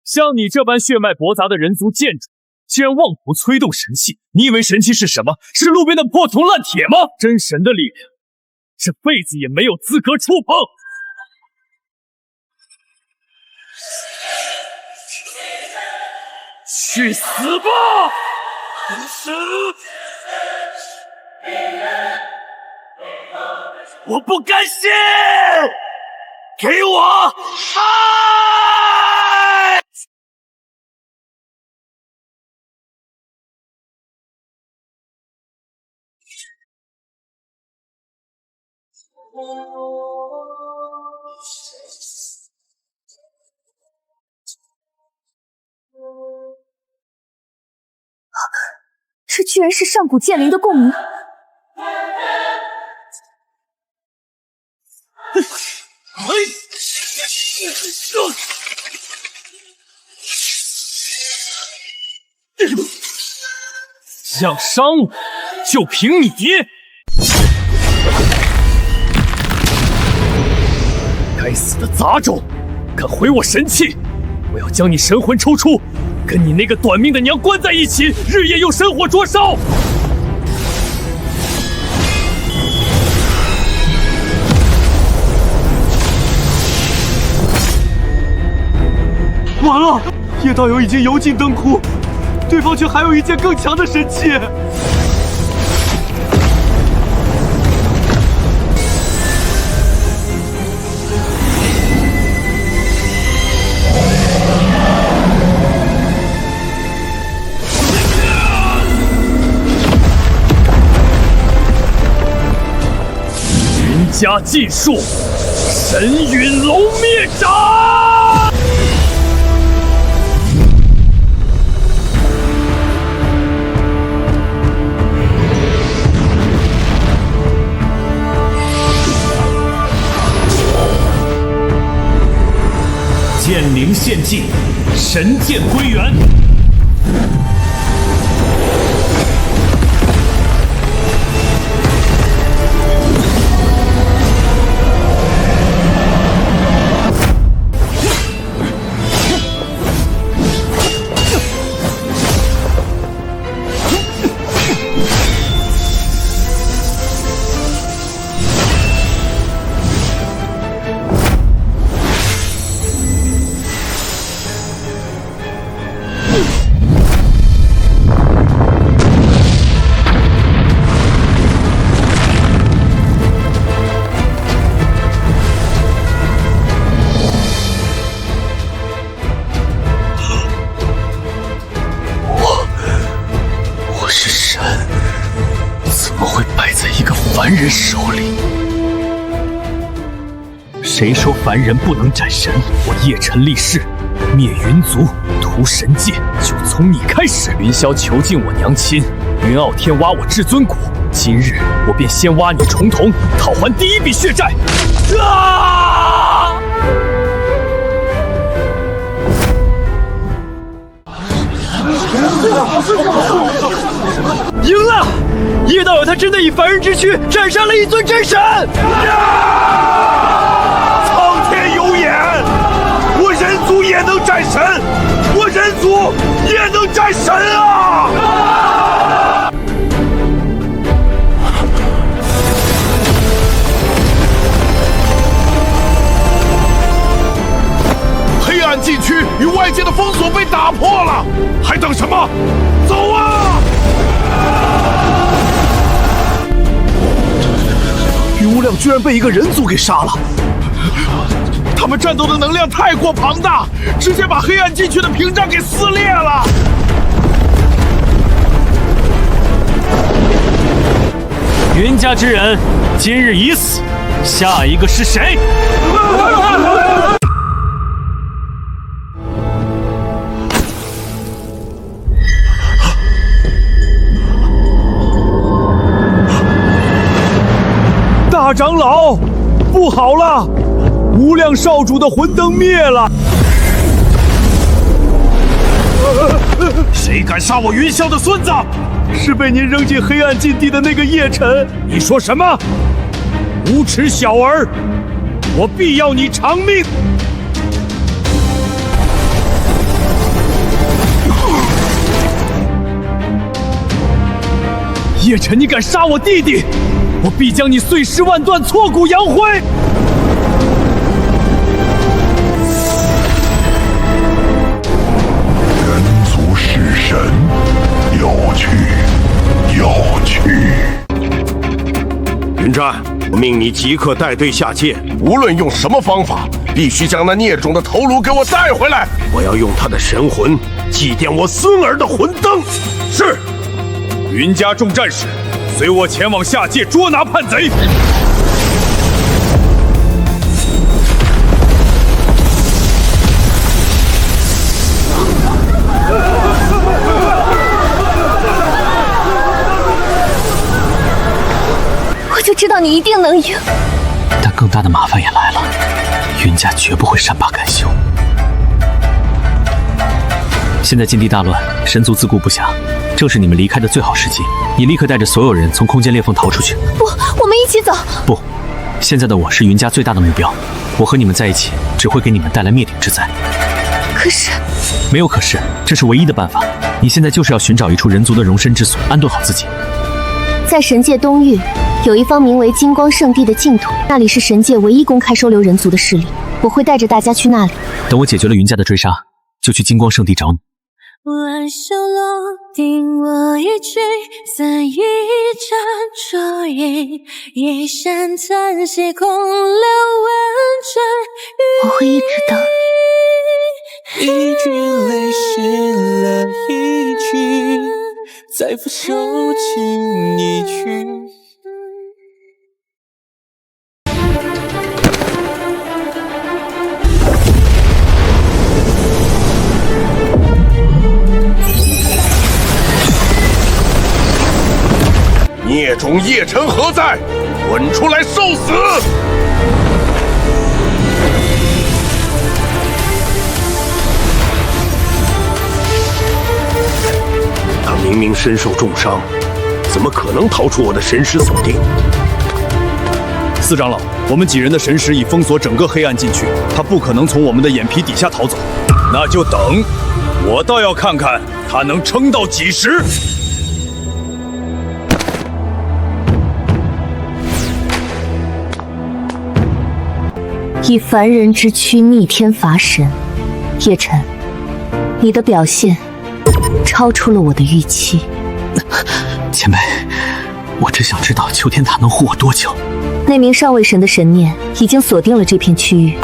像你这般血脉驳杂的人族剑主，竟然妄图催动神器！你以为神器是什么？是路边的破铜烂铁吗？真神的力量，这辈子也没有资格触碰！去死吧！我不甘心！给我爱！这居然是上古剑灵的共鸣！想伤我，就凭你！该死的杂种，敢毁我神器！我要将你神魂抽出，跟你那个短命的娘关在一起，日夜用神火灼烧！完了，叶道友已经油尽灯枯，对方却还有一件更强的神器。家禁术，神陨龙灭掌！剑灵现尽，神剑归元。凡人手里。谁说凡人不能斩神？我叶辰立誓，灭云族，屠神界，就从你开始。云霄囚禁我娘亲，云傲天挖我至尊骨，今日我便先挖你重瞳，讨还第一笔血债。啊！赢了！叶道友他真的以凡人之躯斩杀了一尊真神！苍天有眼，我人族也能战神，我人族也能战神啊！黑暗禁区与外界的封锁被打破了，还等什么？走啊！云无量居然被一个人族给杀了，他们战斗的能量太过庞大，直接把黑暗禁区的屏障给撕裂了。云家之人今日已死，下一个是谁？大长老，不好了！无量少主的魂灯灭了！谁敢杀我云霄的孙子？是被您扔进黑暗禁地的那个叶辰。你说什么？无耻小儿！我必要你偿命！叶辰，你敢杀我弟弟，我必将你碎尸万段，挫骨扬灰！人族弑神，要去，要去！云战，我命你即刻带队下界，无论用什么方法，必须将那孽种的头颅给我带回来！我要用他的神魂祭奠我孙儿的魂灯。是。云家众战士，随我前往下界捉拿叛贼。我就知道你一定能赢。但更大的麻烦也来了，云家绝不会善罢甘休。现在禁地大乱，神族自顾不暇。正是你们离开的最好时机，你立刻带着所有人从空间裂缝逃出去。不，我们一起走。不，现在的我是云家最大的目标，我和你们在一起只会给你们带来灭顶之灾。可是，没有可是，这是唯一的办法。你现在就是要寻找一处人族的容身之所，安顿好自己。在神界东域，有一方名为金光圣地的净土，那里是神界唯一公开收留人族的势力。我会带着大家去那里。等我解决了云家的追杀，就去金光圣地找你。万袖落定我一曲，散一盏烛影，一声叹息，空留万卷。我会一直等。一句泪湿了一句，再拂手轻一曲。种叶辰何在？滚出来受死！他明明身受重伤，怎么可能逃出我的神识锁定？四长老，我们几人的神识已封锁整个黑暗禁区，他不可能从我们的眼皮底下逃走。那就等，我倒要看看他能撑到几时。以凡人之躯逆天伐神，叶辰，你的表现超出了我的预期。前辈，我只想知道秋天塔能护我多久。那名上位神的神念已经锁定了这片区域，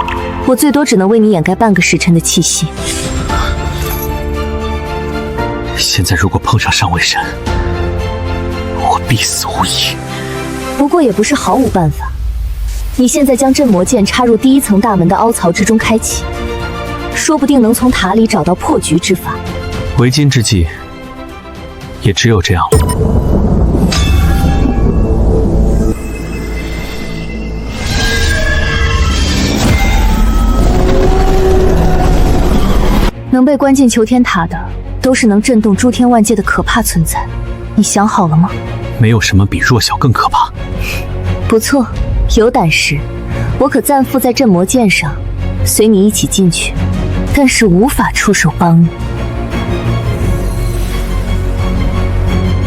我最多只能为你掩盖半个时辰的气息。现在如果碰上上位神，我必死无疑。不过也不是毫无办法。你现在将镇魔剑插入第1层大门的凹槽之中开启，说不定能从塔里找到破局之法。为今之计，也只有这样了。能被关进囚天塔的，都是能震动诸天万界的可怕存在。你想好了吗？没有什么比弱小更可怕。不错，有胆识，我可暂附在镇魔剑上，随你一起进去，但是无法出手帮你。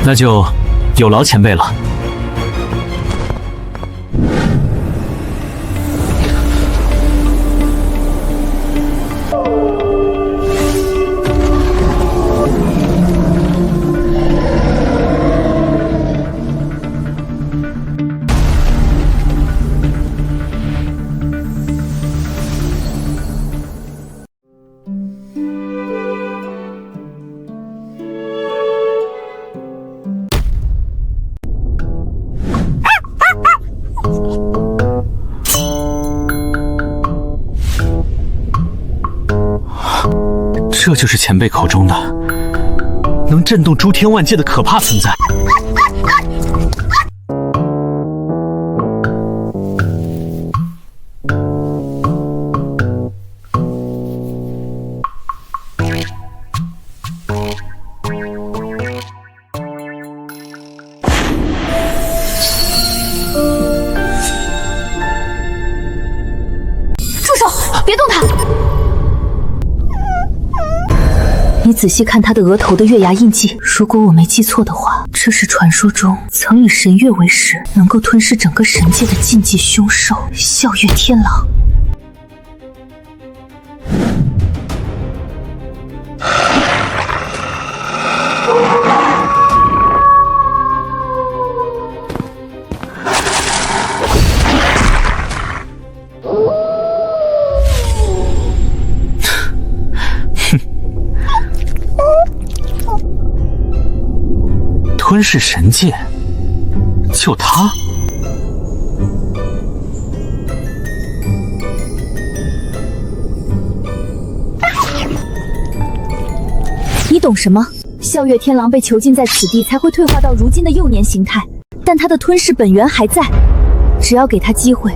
那就有劳前辈了。这就是前辈口中的能震动诸天万界的可怕存在。住手！别动他！你仔细看他的额头的月牙印记，如果我没记错的话，这是传说中曾以神月为食，能够吞噬整个神界的禁忌凶兽——笑月天狼。吞噬神界，就他？你懂什么？笑月天狼被囚禁在此地，才会退化到如今的幼年形态，但他的吞噬本源还在。只要给他机会，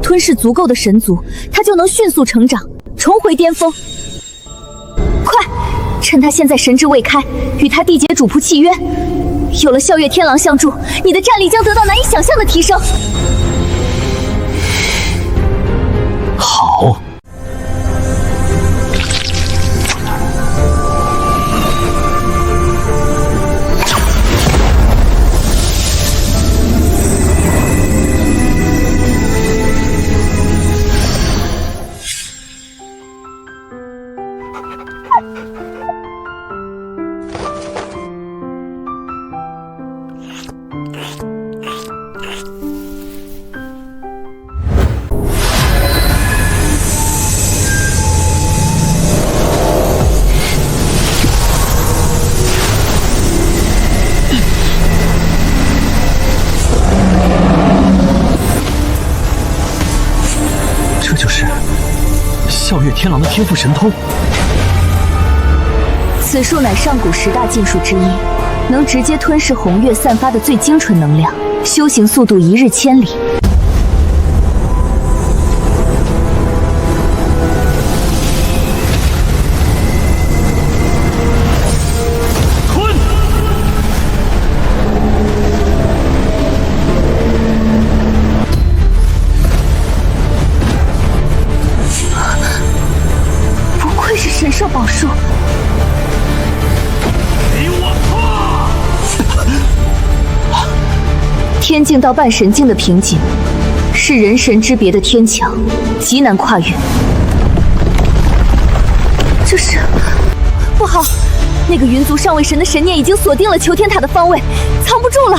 吞噬足够的神族，他就能迅速成长，重回巅峰。快，趁他现在神智未开，与他缔结主仆契约。有了笑月天狼相助，你的战力将得到难以想象的提升。好。这就是笑月天狼的天赋神通。此术乃上古10大禁术之一，能直接吞噬红月散发的最精纯能量，修行速度一日千里。不愧是神兽宝术。天境到半神境的瓶颈，是人神之别的天墙，极难跨越。这是不好，那个云族上位神的神念已经锁定了求天塔的方位，藏不住了。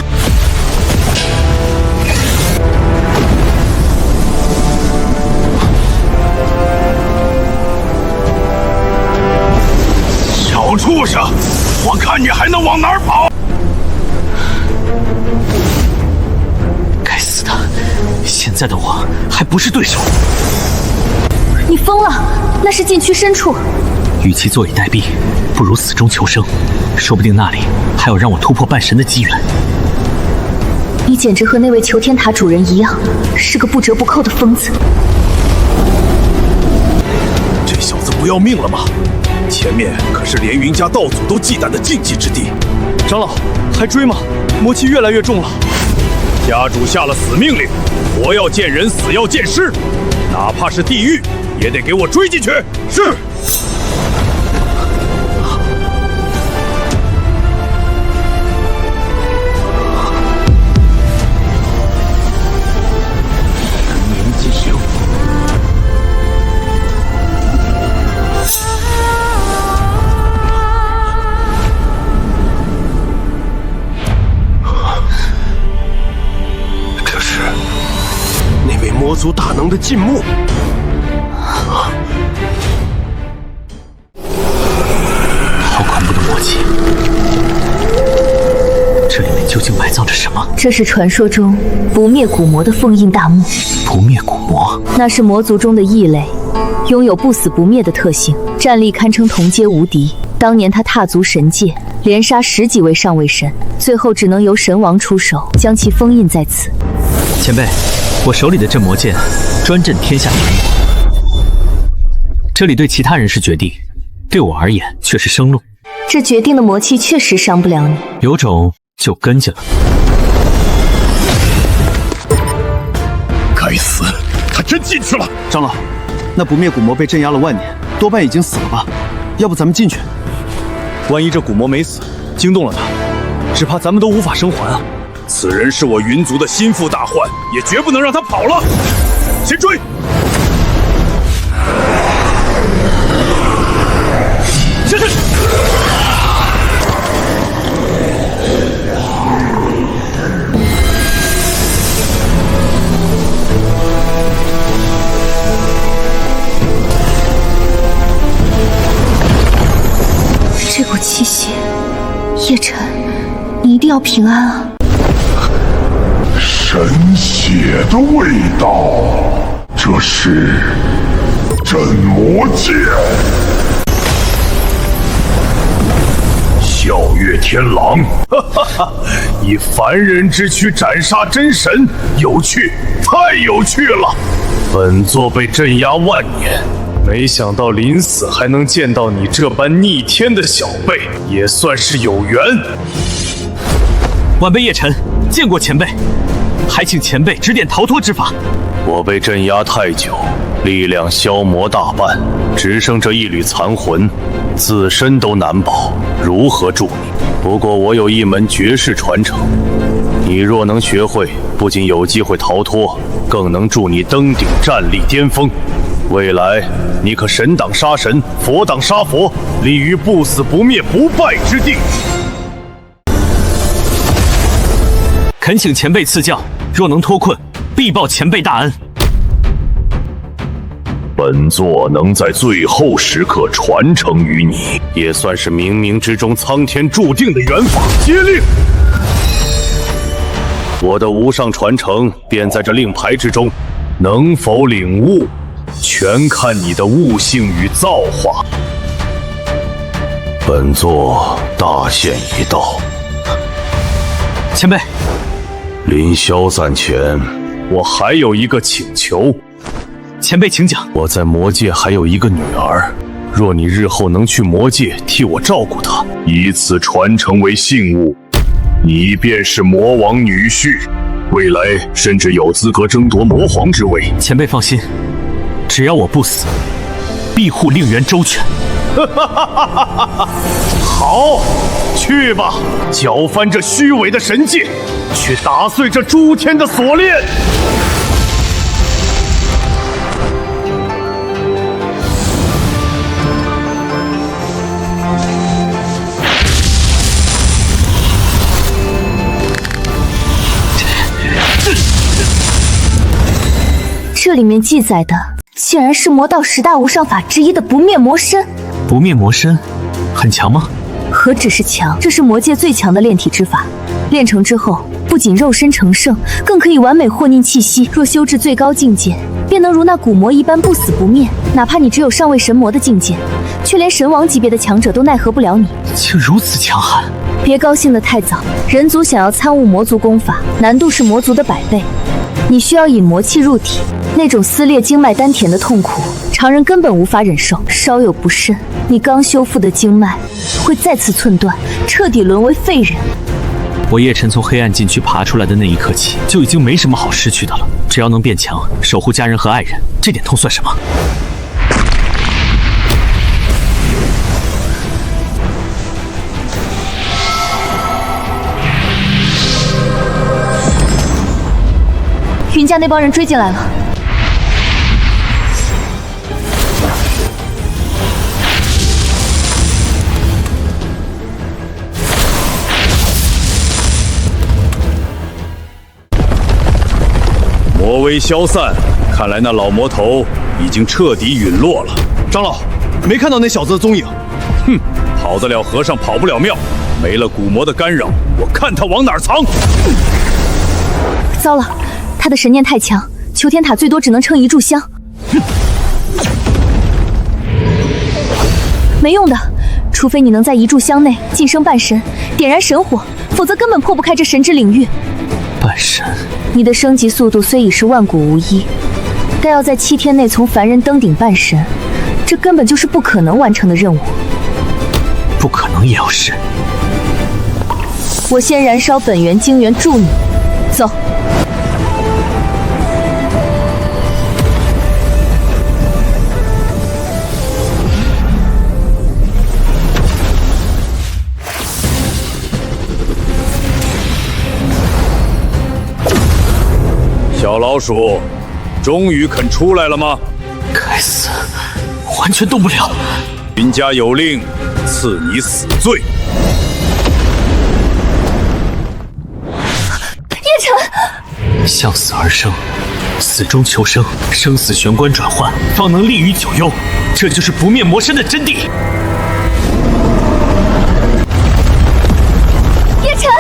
小畜生，我看你还能往哪儿跑！现在的我还不是对手。你疯了，那是禁区深处。与其坐以待毙，不如死中求生。说不定那里还有让我突破半神的机缘。你简直和那位求天塔主人一样，是个不折不扣的疯子。这小子不要命了吗？前面可是连云家道祖都忌惮的禁忌之地。长老，还追吗？魔气越来越重了。家主下了死命令，活要见人，死要见尸，哪怕是地狱，也得给我追进去。是。魔族大能的禁目，好恐怖的魔气！这里面究竟埋葬着什么？这是传说中不灭古魔的封印大墓。不灭古魔，那是魔族中的异类，拥有不死不灭的特性，战力堪称同阶无敌。当年他踏足神界，连杀10几位上位神，最后只能由神王出手将其封印在此。前辈，我手里的镇魔剑专镇天下邪魔，这里对其他人是绝地，对我而言却是生路。这决定的魔气确实伤不了你，有种就跟进了。该死，他真进去了！长老，那不灭古魔被镇压了万年，多半已经死了吧？要不咱们进去？万一这古魔没死，惊动了他，只怕咱们都无法生还啊！此人是我云族的心腹大患，也绝不能让他跑了。先追！是。这股气息，叶晨，你一定要平安啊！神血的味道，这是镇魔剑。笑月天狼，哈哈哈！以凡人之躯斩杀真神，有趣，太有趣了。本座被镇压万年，没想到临死还能见到你这般逆天的小辈，也算是有缘。晚辈叶晨见过前辈，还请前辈指点逃脱之法。我被镇压太久，力量消磨大半，只剩这一缕残魂，自身都难保，如何助你？不过我有一门绝世传承，你若能学会，不仅有机会逃脱，更能助你登顶战力巅峰。未来你可神挡杀神，佛挡杀佛，立于不死不灭不败之地。恳请前辈赐教，若能脱困，必报前辈大恩。本座能在最后时刻传承于你，也算是冥冥之中苍天注定的缘法。接令！我的无上传承便在这令牌之中，能否领悟，全看你的悟性与造化。本座大限已到。前辈，临消散前，我还有一个请求。前辈请讲。我在魔界还有一个女儿，若你日后能去魔界替我照顾她，以此传承为信物，你便是魔王女婿，未来甚至有资格争夺魔皇之位。前辈放心，只要我不死，庇护令媛周全。好，去吧，搅翻这虚伪的神界，去打碎这诸天的锁链。这里面记载的竟然是魔道10大无上法之一的不灭魔身。不灭魔身很强吗？何止是强，这是魔界最强的炼体之法。炼成之后，不仅肉身成圣，更可以完美和逆气息。若修至最高境界，便能如那古魔一般不死不灭。哪怕你只有上位神魔的境界，却连神王级别的强者都奈何不了你。竟如此强悍！别高兴得太早，人族想要参悟魔族功法，难度是魔族的100倍。你需要引魔气入体，那种撕裂经脉丹田的痛苦，常人根本无法忍受。稍有不慎，你刚修复的经脉会再次寸断，彻底沦为废人。我叶晨从黑暗禁区爬出来的那一刻起，就已经没什么好失去的了。只要能变强，守护家人和爱人，这点痛算什么？云家那帮人追进来了。魔威消散，看来那老魔头已经彻底陨落了。长老，没看到那小子的踪影。哼，跑得了和尚跑不了庙，没了古魔的干扰，我看他往哪儿藏。糟了，他的神念太强，求天塔最多只能撑1炷香。没用的，除非你能在1炷香内晋升半神，点燃神火，否则根本破不开这神之领域。半神，你的升级速度虽已是万古无一，但要在7天内从凡人登顶半神，这根本就是不可能完成的任务。不可能也要是。我先燃烧本源精元助你，走。小老鼠，终于肯出来了吗？该死，完全动不了。云家有令，赐你死罪。叶晨，向死而生，死中求生，生死玄关转换，方能立于九幽。这就是不灭魔身的真谛。叶晨。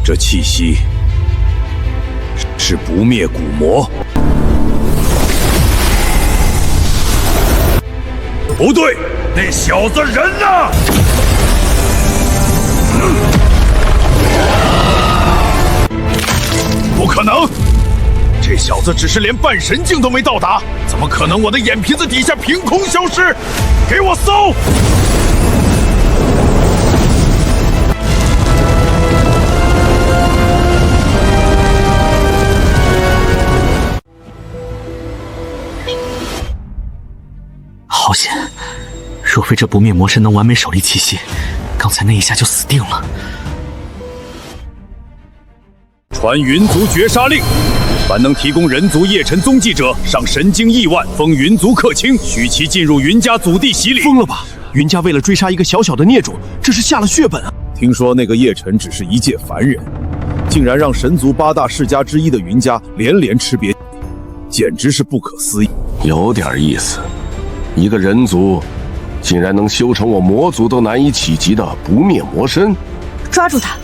这气息是不灭古魔？不对，那小子人呢？不可能！这小子只是连半神境都没到达，怎么可能我的眼皮子底下凭空消失？给我搜！好险！若非这不灭魔身能完美守立气息，刚才那一下就死定了。传云族绝杀令，凡能提供人族叶晨踪迹者，赏神经1万，封云族客卿，许其进入云家祖地洗礼。疯了吧？云家为了追杀一个小小的孽种，这是下了血本啊！听说那个叶晨只是一介凡人，竟然让神族8大世家之一的云家连连吃瘪，简直是不可思议。有点意思，一个人族竟然能修成我魔族都难以企及的不灭魔身。抓住他！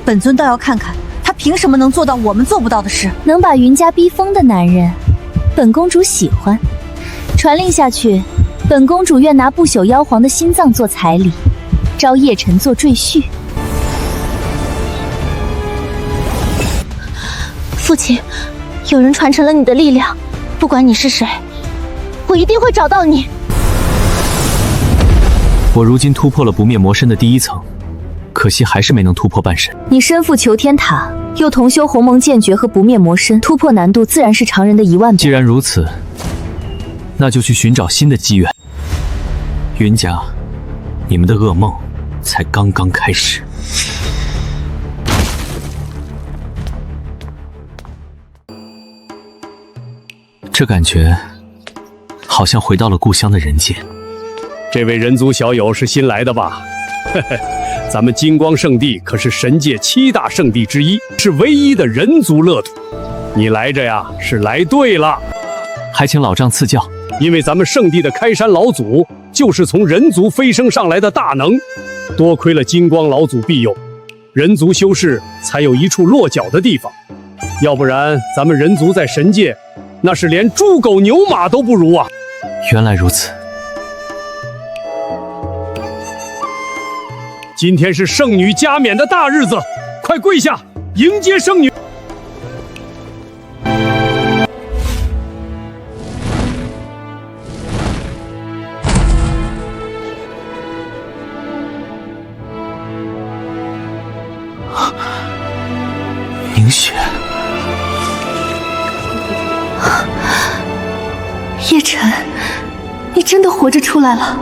本尊倒要看看他凭什么能做到我们做不到的事。能把云家逼疯的男人，本公主喜欢。传令下去，本公主愿拿不朽妖皇的心脏做彩礼，招叶晨做赘婿。父亲，有人传承了你的力量，不管你是谁，我一定会找到你。我如今突破了不灭魔身的第1层，可惜还是没能突破半神。你身负求天塔，又同修鸿蒙剑诀和不灭魔身，突破难度自然是常人的10000倍。既然如此，那就去寻找新的机缘。云家，你们的噩梦才刚刚开始。这感觉好像回到了故乡的人间。这位人族小友是新来的吧？嘿嘿，咱们金光圣地可是神界7大圣地之一，是唯一的人族乐土。你来着呀，是来对了。还请老丈赐教。因为咱们圣地的开山老祖就是从人族飞升上来的大能，多亏了金光老祖庇佑，人族修士才有一处落脚的地方。要不然咱们人族在神界那是连猪狗牛马都不如啊！原来如此。今天是圣女加冕的大日子，快跪下迎接圣女！凝雪，叶晨，你真的活着出来了。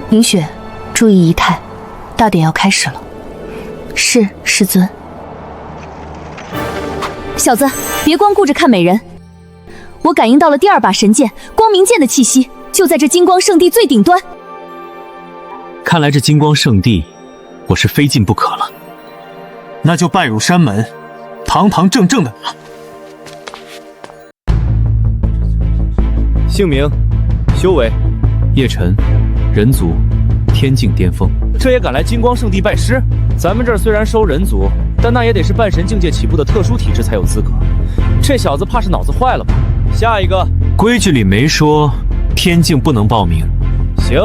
凝雪，注意仪态，大典要开始了。是，师尊。小子，别光顾着看美人，我感应到了第2把神剑光明剑的气息，就在这金光圣地最顶端。看来这金光圣地，我是非进不可了。那就拜入山门，堂堂正正的。姓名：修为，叶晨，人族，天境巅峰。这也敢来金光圣地拜师？咱们这儿虽然收人族，但那也得是半神境界起步的特殊体质才有资格。这小子怕是脑子坏了吧？下一个，规矩里没说天境不能报名。行，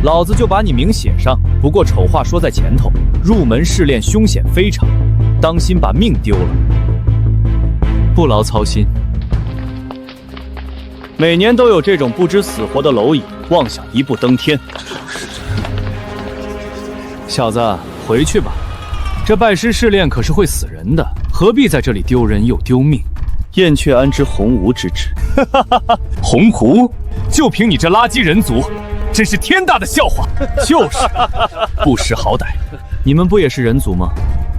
老子就把你名写上。不过丑话说在前头，入门试炼凶险非常，当心把命丢了。不劳操心。每年都有这种不知死活的蝼蚁妄想一步登天。小子，回去吧，这拜师试炼可是会死人的，何必在这里丢人又丢命？燕雀安知鸿鹄之志？鸿鹄，就凭你这垃圾人族，真是天大的笑话！就是，不识好歹。你们不也是人族吗？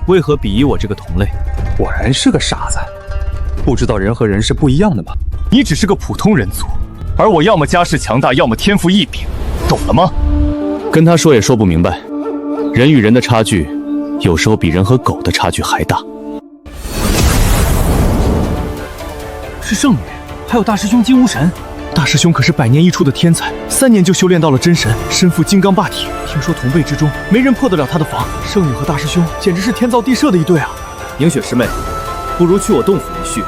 为何鄙夷我这个同类？果然是个傻子，不知道人和人是不一样的吗？你只是个普通人族，而我要么家世强大，要么天赋异禀，懂了吗？跟他说也说不明白，人与人的差距，有时候比人和狗的差距还大。是圣女，还有大师兄金乌神。大师兄可是100年一出的天才，3年就修炼到了真神，身负金刚霸体。听说同辈之中没人破得了他的防。圣女和大师兄简直是天造地设的一对啊！凝雪师妹，不如去我洞府一叙，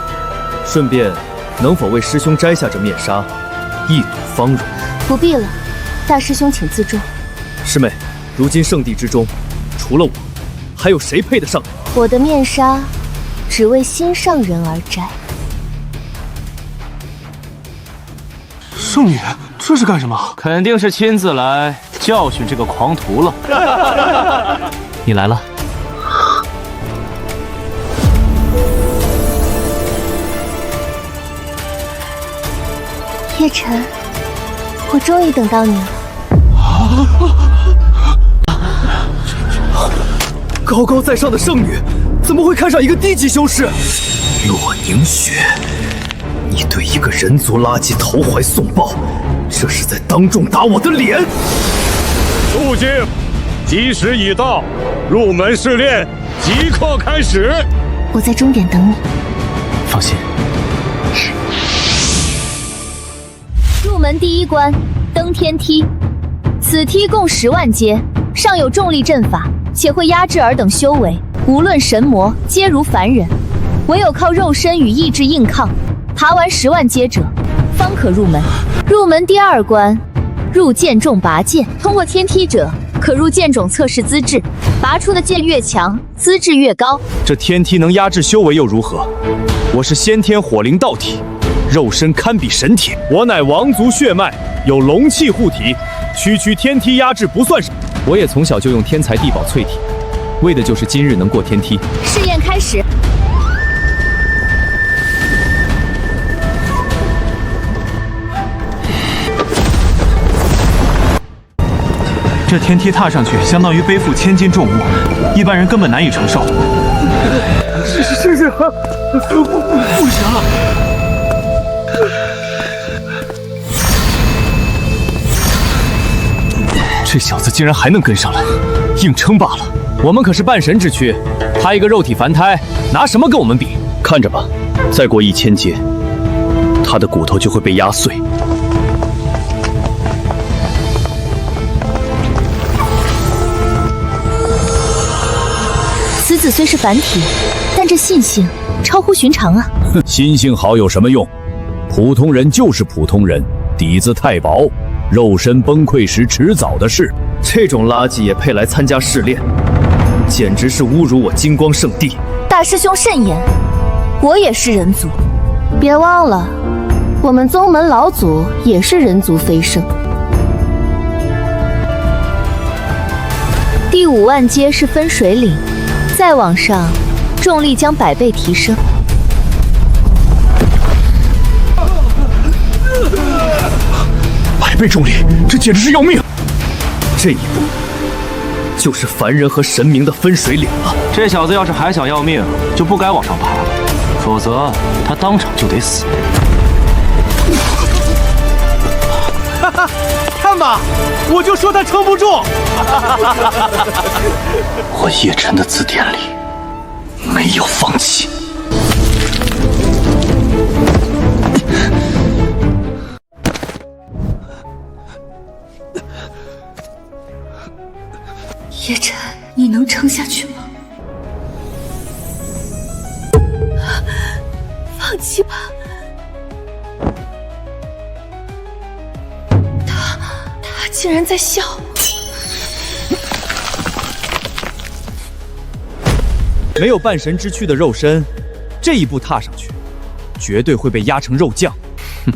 顺便能否为师兄摘下这面纱，一睹芳容？不必了，大师兄请自重。师妹，如今圣地之中，除了我，还有谁配得上你？我的面纱，只为心上人而摘。圣女，这是干什么？肯定是亲自来教训这个狂徒了。你来了。叶晨，我终于等到你了。高高在上的圣女，怎么会看上一个低级修士？洛凝雪，你对一个人族垃圾投怀送抱，这是在当众打我的脸！肃静，吉时已到，入门试炼即刻开始。我在终点等你。放心。入门第一关，登天梯。此梯共10万阶，上有重力阵法，且会压制尔等修为，无论神魔，皆如凡人，唯有靠肉身与意志硬抗。爬完10万阶者，方可入门。入门第2关，入剑重拔剑。通过天梯者可入剑种测试资质，拔出的剑越强，资质越高。这天梯能压制修为又如何？我是先天火灵道体，肉身堪比神铁。我乃王族血脉，有龙气护体，区天梯压制不算什么。我也从小就用天材地宝淬体，为的就是今日能过天梯。试验开始。这天梯踏上去，相当于背负1000斤重物，一般人根本难以承受。是，不行了。这小子竟然还能跟上来，硬撑罢了。我们可是半神之躯，他一个肉体凡胎，拿什么跟我们比？看着吧，再过1000阶，他的骨头就会被压碎。此子虽是凡体，但这信性超乎寻常啊！心性好有什么用？普通人就是普通人，底子太薄，肉身崩溃时迟早的事。这种垃圾也配来参加试炼，简直是侮辱我金光圣地！大师兄慎言，我也是人族，别忘了，我们宗门老祖也是人族飞升。第5万阶是分水岭。再往上，重力将100倍提升。100倍重力，这简直是要命！这一步就是凡人和神明的分水岭了。这小子要是还想要命，就不该往上爬了，否则他当场就得死。哈哈，看吧，我就说他撑不住。我叶辰的字典里没有放弃。叶辰，你能撑下去吗？放弃吧。他竟然在笑。没有半神之躯的肉身，这一步踏上去，绝对会被压成肉酱。哼，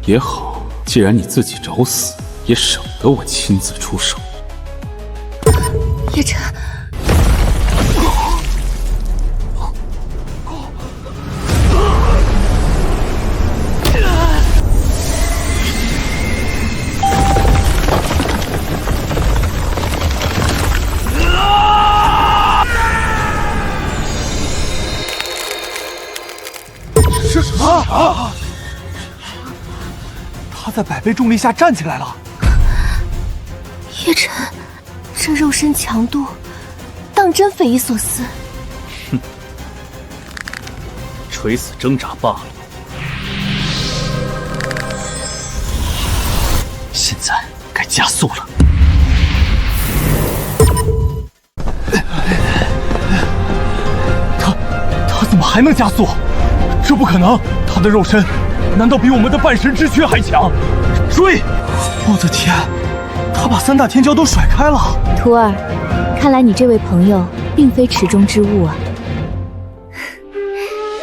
也好，既然你自己找死，也省得我亲自出手。叶辰，是什么啊？他在100倍重力下站起来了。叶辰，这肉身强度，当真匪夷所思。哼，垂死挣扎罢了。现在该加速了。他怎么还能加速？这不可能！他的肉身难道比我们的半神之躯还强？追！我的天！他把3大天骄都甩开了。徒儿，看来你这位朋友并非池中之物啊。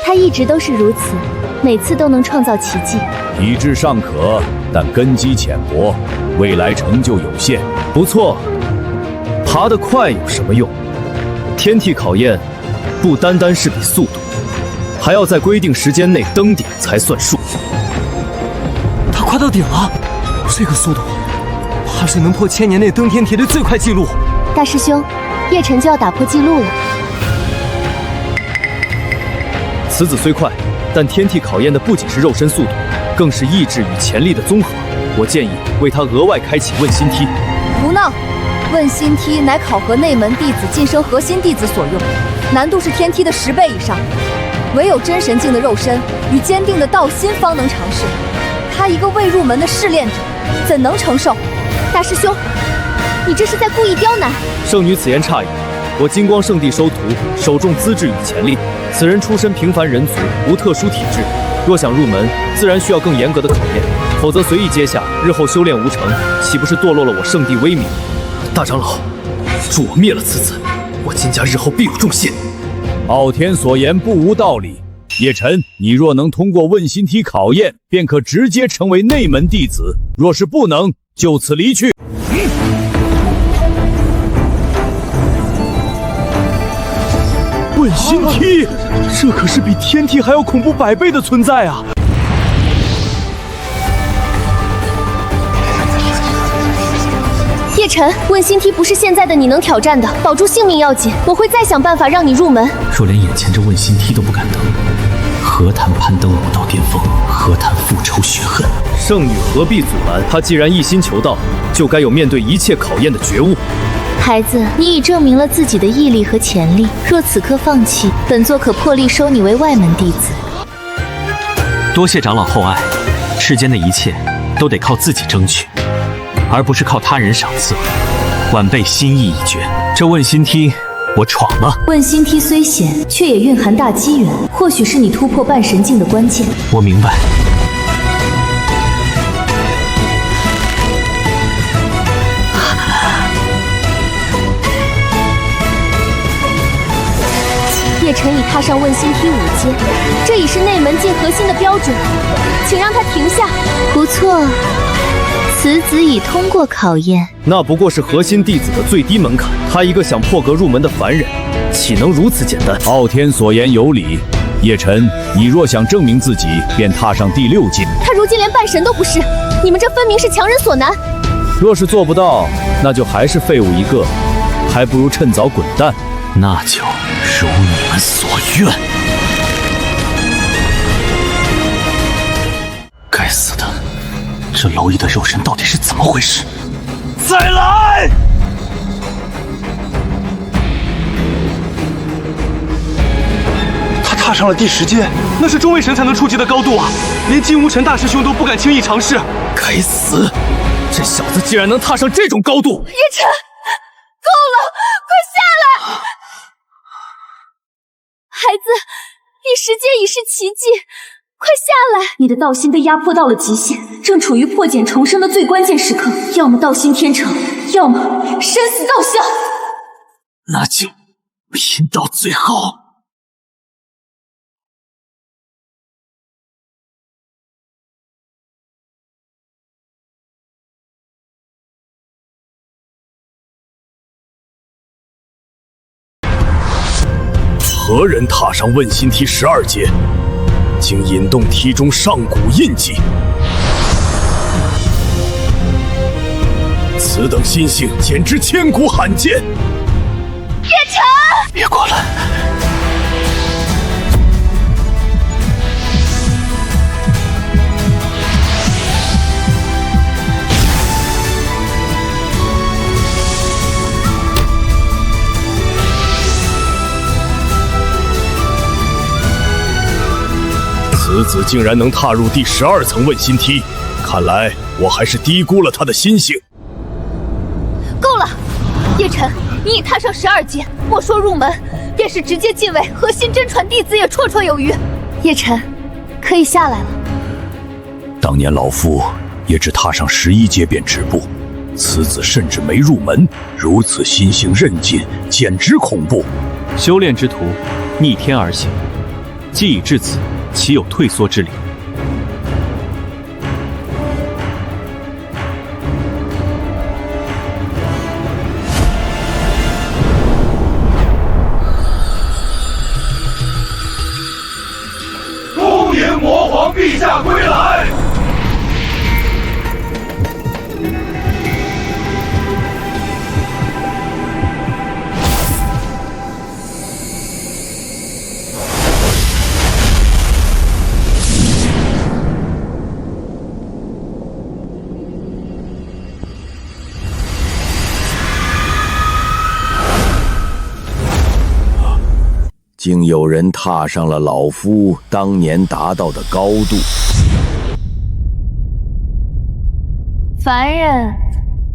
他一直都是如此，每次都能创造奇迹。体质尚可，但根基浅薄，未来成就有限。不错，爬得快有什么用？天梯考验不单单是比速度，还要在规定时间内登顶才算数。他快到顶了，这个速度怕是能破1000年内登天梯的最快纪录。大师兄，叶辰就要打破纪录了。此子虽快，但天梯考验的不仅是肉身速度，更是意志与潜力的综合。我建议为他额外开启问心梯。胡闹！问心梯乃考核内门弟子晋升核心弟子所用，难度是天梯的10倍以上。唯有真神境的肉身与坚定的道心方能尝试。他一个未入门的试炼者，怎能承受？大师兄，你这是在故意刁难。圣女此言差矣。我金光圣地收徒，首重资质与潜力。此人出身平凡人族，无特殊体质，若想入门，自然需要更严格的考验，否则随意接下，日后修炼无成，岂不是堕落了我圣地威名？大长老，助我灭了此子，我金家日后必有重谢。傲天所言不无道理。叶晨，你若能通过问心梯考验，便可直接成为内门弟子；若是不能，就此离去。问心梯，这可是比天梯还要恐怖100倍的存在啊！叶晨，问心梯不是现在的你能挑战的，保住性命要紧。我会再想办法让你入门。若连眼前这问心梯都不敢登，何谈攀登武道巅峰？何谈复仇雪恨？圣女何必阻拦？她既然一心求道，就该有面对一切考验的觉悟。孩子，你已证明了自己的毅力和潜力，若此刻放弃，本座可破例收你为外门弟子。多谢长老厚爱，世间的一切都得靠自己争取，而不是靠他人赏赐。晚辈心意已决，这问心梯我闯了。问心梯虽险，却也蕴含大机缘，或许是你突破半神境的关键。我明白。叶晨已踏上问心梯5阶，这已是内门境核心的标准，请让他停下。不错，此子已通过考验。那不过是核心弟子的最低门槛，他一个想破格入门的凡人，岂能如此简单？傲天所言有理，叶晨，你若想证明自己，便踏上第6阶。他如今连半神都不是，你们这分明是强人所难。若是做不到，那就还是废物一个，还不如趁早滚蛋。那就如你们所愿。该死的，这蝼蚁的肉身到底是怎么回事？再来！他踏上了第10阶，那是中位神才能触及的高度啊！连金无尘大师兄都不敢轻易尝试。该死！这小子竟然能踏上这种高度！叶晨，够了，快下来！孩子，第10阶已是奇迹，快下来！你的道心被压迫到了极限，正处于破茧重生的最关键时刻，要么道心天成，要么生死道消。那就拼到最后。何人踏上问心梯12阶，竟引动梯中上古印记？此等心性简直千古罕见。叶晨，别过来！此子竟然能踏入第12层问心梯，看来我还是低估了他的心性。够了，叶晨，你已踏上12阶，莫说入门，便是直接进位核心真传弟子也绰绰有余。叶晨，可以下来了。当年老夫也只踏上11阶便止步，此子甚至没入门，如此心性韧劲，简直恐怖。修炼之途，逆天而行，既已至此，岂有退缩之理？恭迎魔皇陛下归来！竟有人踏上了老夫当年达到的高度。凡人，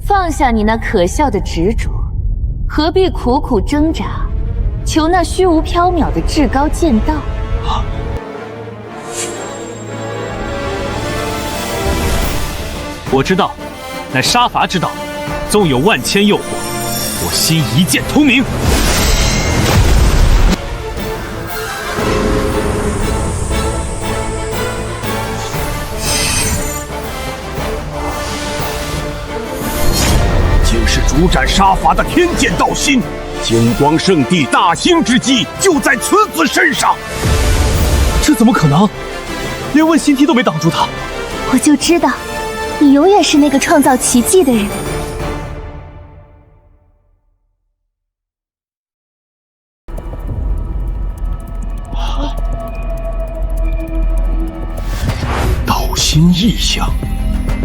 放下你那可笑的执着，何必苦苦挣扎，求那虚无缥缈的至高剑道？我知道，乃杀伐之道，纵有万千诱惑，我心一剑通明。竟是主斩杀伐的天剑道心，金光圣地大兴之机就在此子身上。这怎么可能？连问心梯都没挡住他。我就知道，你永远是那个创造奇迹的人。道心异象，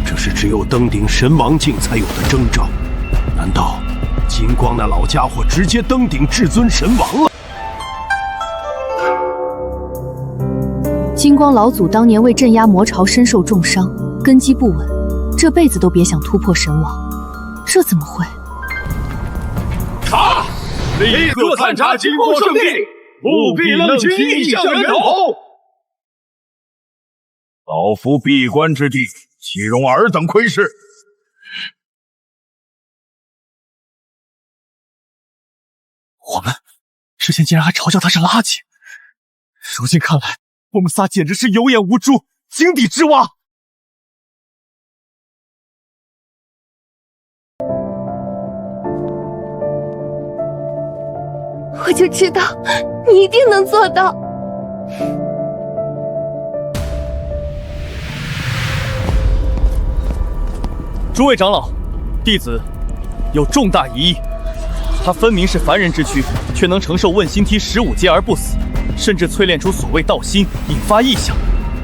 这是只有登顶神王境才有的征兆。难道金光那老家伙直接登顶至尊神王了？金光老祖当年为镇压魔潮身受重伤，根基不稳，这辈子都别想突破神王。这怎么会？查！立刻探查金光圣地，务必弄清异象源头。老夫闭关之地，岂容尔等窥视？我们之前竟然还嘲笑他是垃圾，如今看来，我们仨简直是有眼无珠，井底之蛙。我就知道你一定能做到。诸位长老，弟子有重大疑义。他分明是凡人之躯，却能承受问心梯15阶而不死，甚至淬炼出所谓道心，引发异象，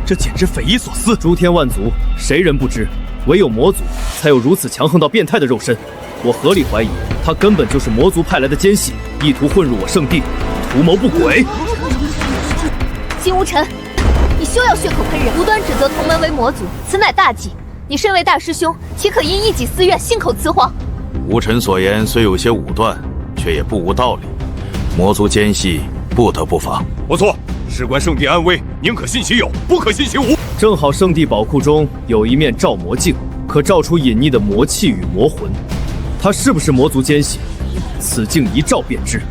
这简直匪夷所思。诸天万族，谁人不知，唯有魔族才有如此强横到变态的肉身。我合理怀疑，他根本就是魔族派来的奸细，意图混入我圣地，图谋不轨。金无尘，你休要血口喷人，无端指责同门为魔族，此乃大忌。你身为大师兄，岂可因一己私怨信口雌黄？无尘所言虽有些武断，却也不无道理。魔族奸细不得不防。不错，事关圣地安危，宁可信其有，不可信其无。正好圣地宝库中有一面照魔镜，可照出隐匿的魔气与魔魂。他是不是魔族奸细？此镜一照便知。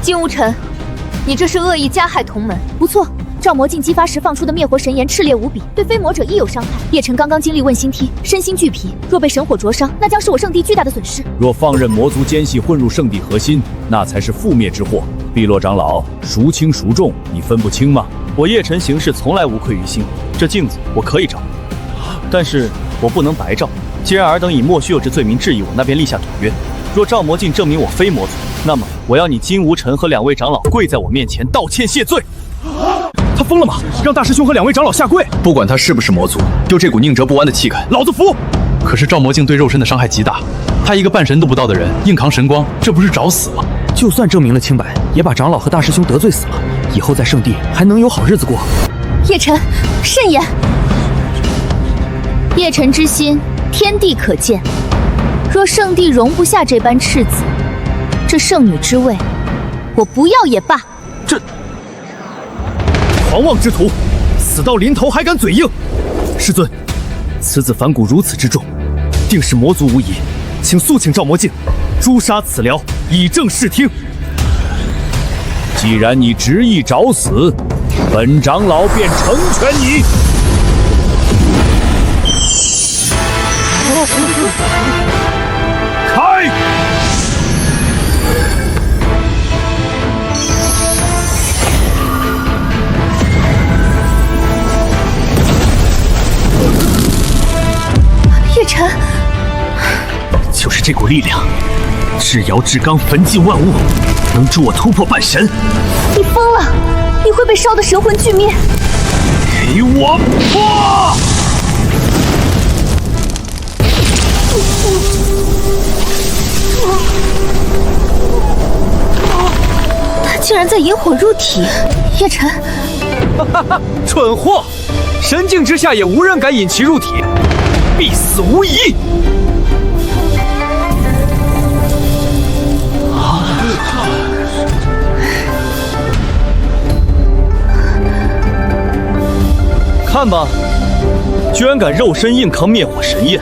金无尘，你这是恶意加害同门。不错，照魔镜激发时放出的灭活神炎炽烈无比，对非魔者亦有伤害。叶晨刚刚经历问心梯，身心俱疲，若被神火灼伤，那将是我圣地巨大的损失。若放任魔族奸细混入圣地核心，那才是覆灭之祸。碧落长老，孰轻孰重，你分不清吗？我叶晨行事从来无愧于心，这镜子我可以照，但是我不能白照。既然尔等以莫须有之罪名质疑我，那便立下赌约。若照魔镜证明我非魔族，那么我要你金无尘和2位长老跪在我面前道歉谢罪。他疯了吗？让大师兄和2位长老下跪？不管他是不是魔族，就这股宁折不弯的气概，老子服！可是照魔镜对肉身的伤害极大，他一个半神都不到的人，硬扛神光，这不是找死吗？就算证明了清白，也把长老和大师兄得罪死了，以后在圣地还能有好日子过？叶晨，慎言！叶晨之心，天地可见。若圣地容不下这般赤子，这圣女之位，我不要也罢。这狂妄之徒，死到临头还敢嘴硬！师尊，此子反骨如此之重，定是魔族无疑，请速请照魔镜，诛杀此僚，以正视听。既然你执意找死，本长老便成全你。开！叶晨，就是这股力量，至瑶至刚，焚尽万物，能助我突破半神。你疯了！你会被烧得神魂俱灭！给我破！他竟然在引火入体！叶晨，哈哈，蠢货！神境之下也无人敢引其入体，必死无疑！看吧，居然敢肉身硬扛灭火神焰，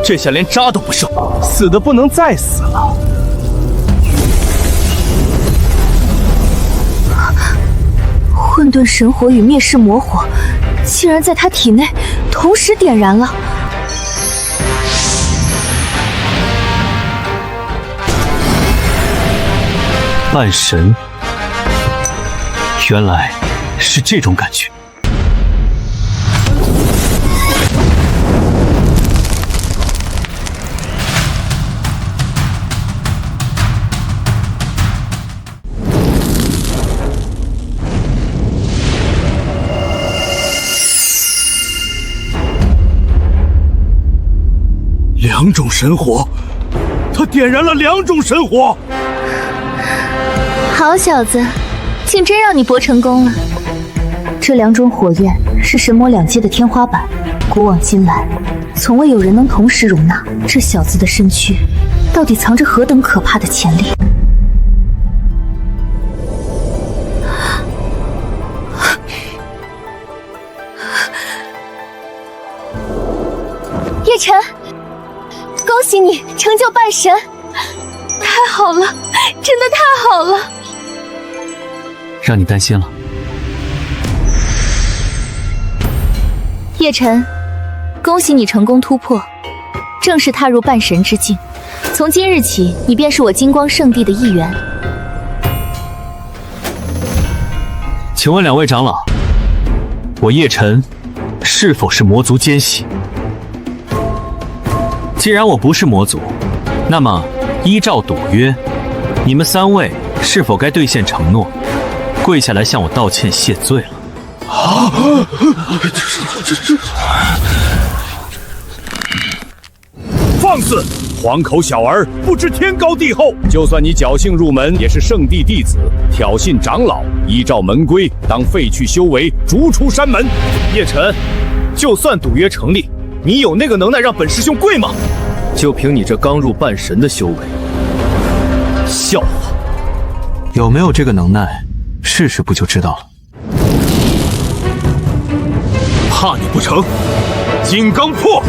这下连渣都不剩，死的不能再死了。混沌神火与灭世魔火，竟然在他体内同时点燃了。半神，原来是这种感觉。2种神火，他点燃了2种神火。好小子，竟真让你博成功了。这2种火焰是神魔2阶的天花板，古往今来，从未有人能同时容纳。这小子的身躯，到底藏着何等可怕的潜力？叶晨，恭喜你成就半神！太好了，真的太好了！让你担心了。叶晨，恭喜你成功突破，正式踏入半神之境。从今日起，你便是我金光圣地的一员。请问2位长老，我叶晨是否是魔族奸细？既然我不是魔族，那么依照赌约，你们3位是否该兑现承诺，跪下来向我道歉谢罪了？放肆！黄口小儿不知天高地厚，就算你侥幸入门，也是圣地弟子，挑衅长老，依照门规当废去修为，逐出山门。叶晨，就算赌约成立，你有那个能耐让本师兄跪吗？就凭你这刚入半神的修为，笑话！有没有这个能耐，试试不就知道了。怕你不成？金刚破！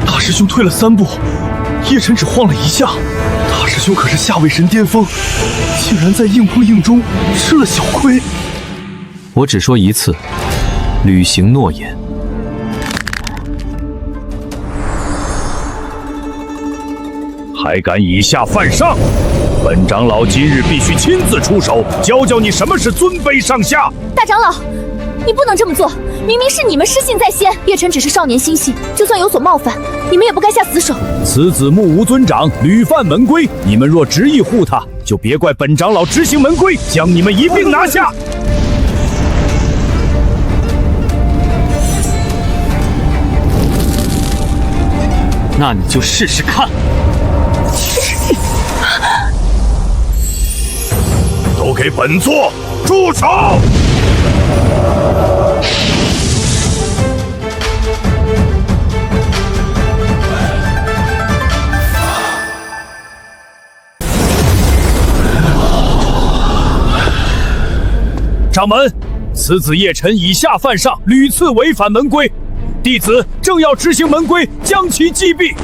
大师兄退了3步，叶晨只晃了1下。大师兄可是下位神巅峰，竟然在硬碰硬中吃了小亏。我只说一次，履行诺言。还敢以下犯上！本长老今日必须亲自出手，教教你什么是尊卑上下。大长老，你不能这么做，明明是你们失信在先，叶晨只是少年心性，就算有所冒犯，你们也不该下死手。此子目无尊长，屡犯门规，你们若执意护他，就别怪本长老执行门规，将你们一并拿下。那你就试试看。都给本座住手！掌门，此子叶晨以下犯上，屡次违反门规，弟子正要执行门规，将其击毙。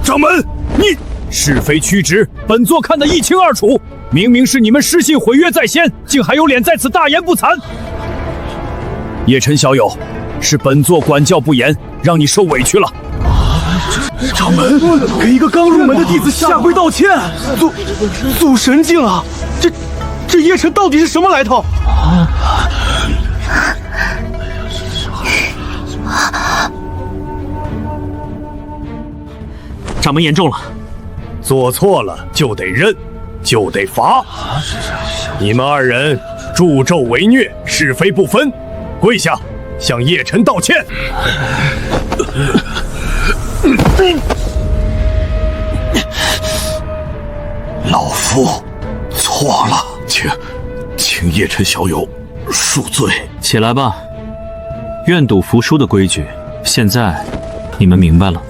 掌门，你是非曲直，本座看得一清二楚。明明是你们失信毁约在先，竟还有脸在此大言不惭！叶晨小友，是本座管教不严，让你受委屈了。掌门，给一个刚入门的弟子下跪道歉，祖神境啊！这叶晨到底是什么来头？掌门言重了，做错了就得认，就得罚。你们2人助纣为虐，是非不分，跪下向叶晨道歉。老夫错了，请叶晨小友恕罪。起来吧，愿赌服输的规矩，现在你们明白了。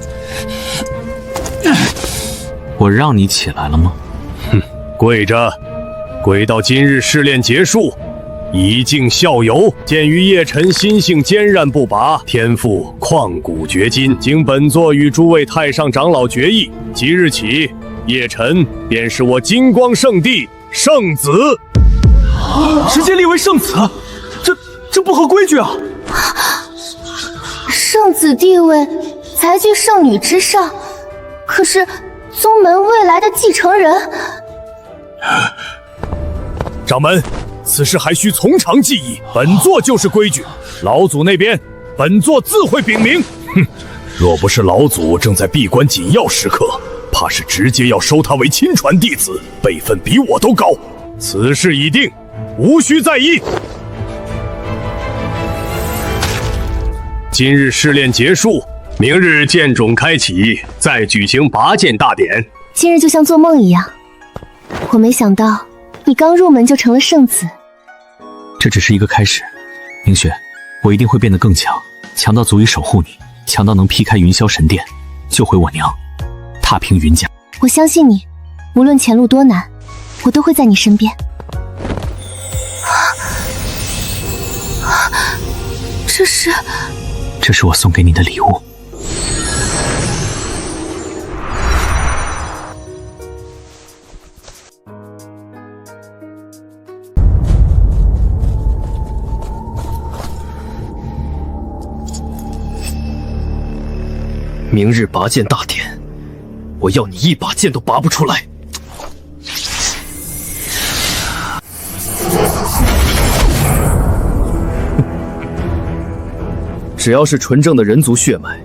我让你起来了吗？哼，跪着，跪到今日试炼结束，以儆效尤。鉴于叶晨心性坚韧不拔，天赋旷古绝今，经本座与诸位太上长老决议，即日起，叶晨便是我金光圣地圣子。直接立为圣子，这不合规矩啊！圣子地位才居圣女之上，可是宗门未来的继承人。掌门，此事还需从长计议，本座就是规矩。老祖那边，本座自会禀明。哼，若不是老祖正在闭关紧要时刻，怕是直接要收他为亲传弟子，辈分比我都高。此事已定，无需再议。今日试炼结束，明日剑种开启，再举行拔剑大典。今日就像做梦一样，我没想到你刚入门就成了圣子。这只是一个开始，明雪，我一定会变得更强，强到足以守护你，强到能劈开云霄神殿，救回我娘，踏平云家。我相信你，无论前路多难，我都会在你身边。这是我送给你的礼物。明日拔剑大典，我要你一把剑都拔不出来。只要是纯正的人族血脉，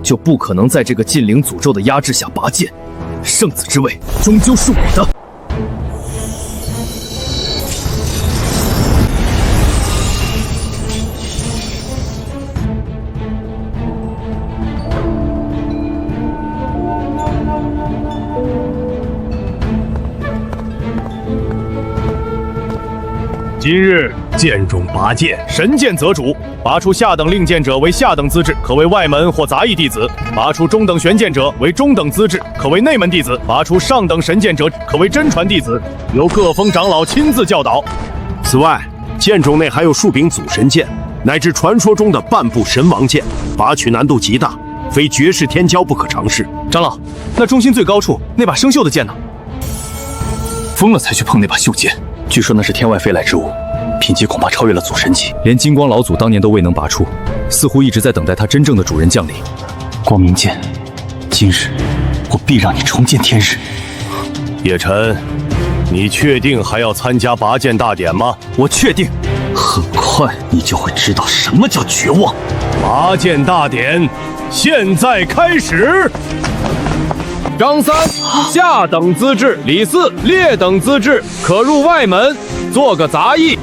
就不可能在这个禁灵诅咒的压制下拔剑。圣子之位，终究是我的。今日剑种拔剑，神剑择主。拔出下等令剑者为下等资质，可为外门或杂役弟子；拔出中等玄剑者为中等资质，可为内门弟子；拔出上等神剑者，可为真传弟子，由各峰长老亲自教导。此外，剑种内还有数柄祖神剑，乃至传说中的半部神王剑，拔取难度极大，非绝世天骄不可尝试。长老，那中心最高处那把生锈的剑呢？疯了才去碰那把锈剑，据说那是天外飞来之物，品级恐怕超越了祖神级，连金光老祖当年都未能拔出，似乎一直在等待他真正的主人降临。光明剑，今日我必让你重见天日。叶晨，你确定还要参加拔剑大典吗？我确定，很快你就会知道什么叫绝望。拔剑大典现在开始。张三，下等资质；李四，劣等资质，可入外门，做个杂役。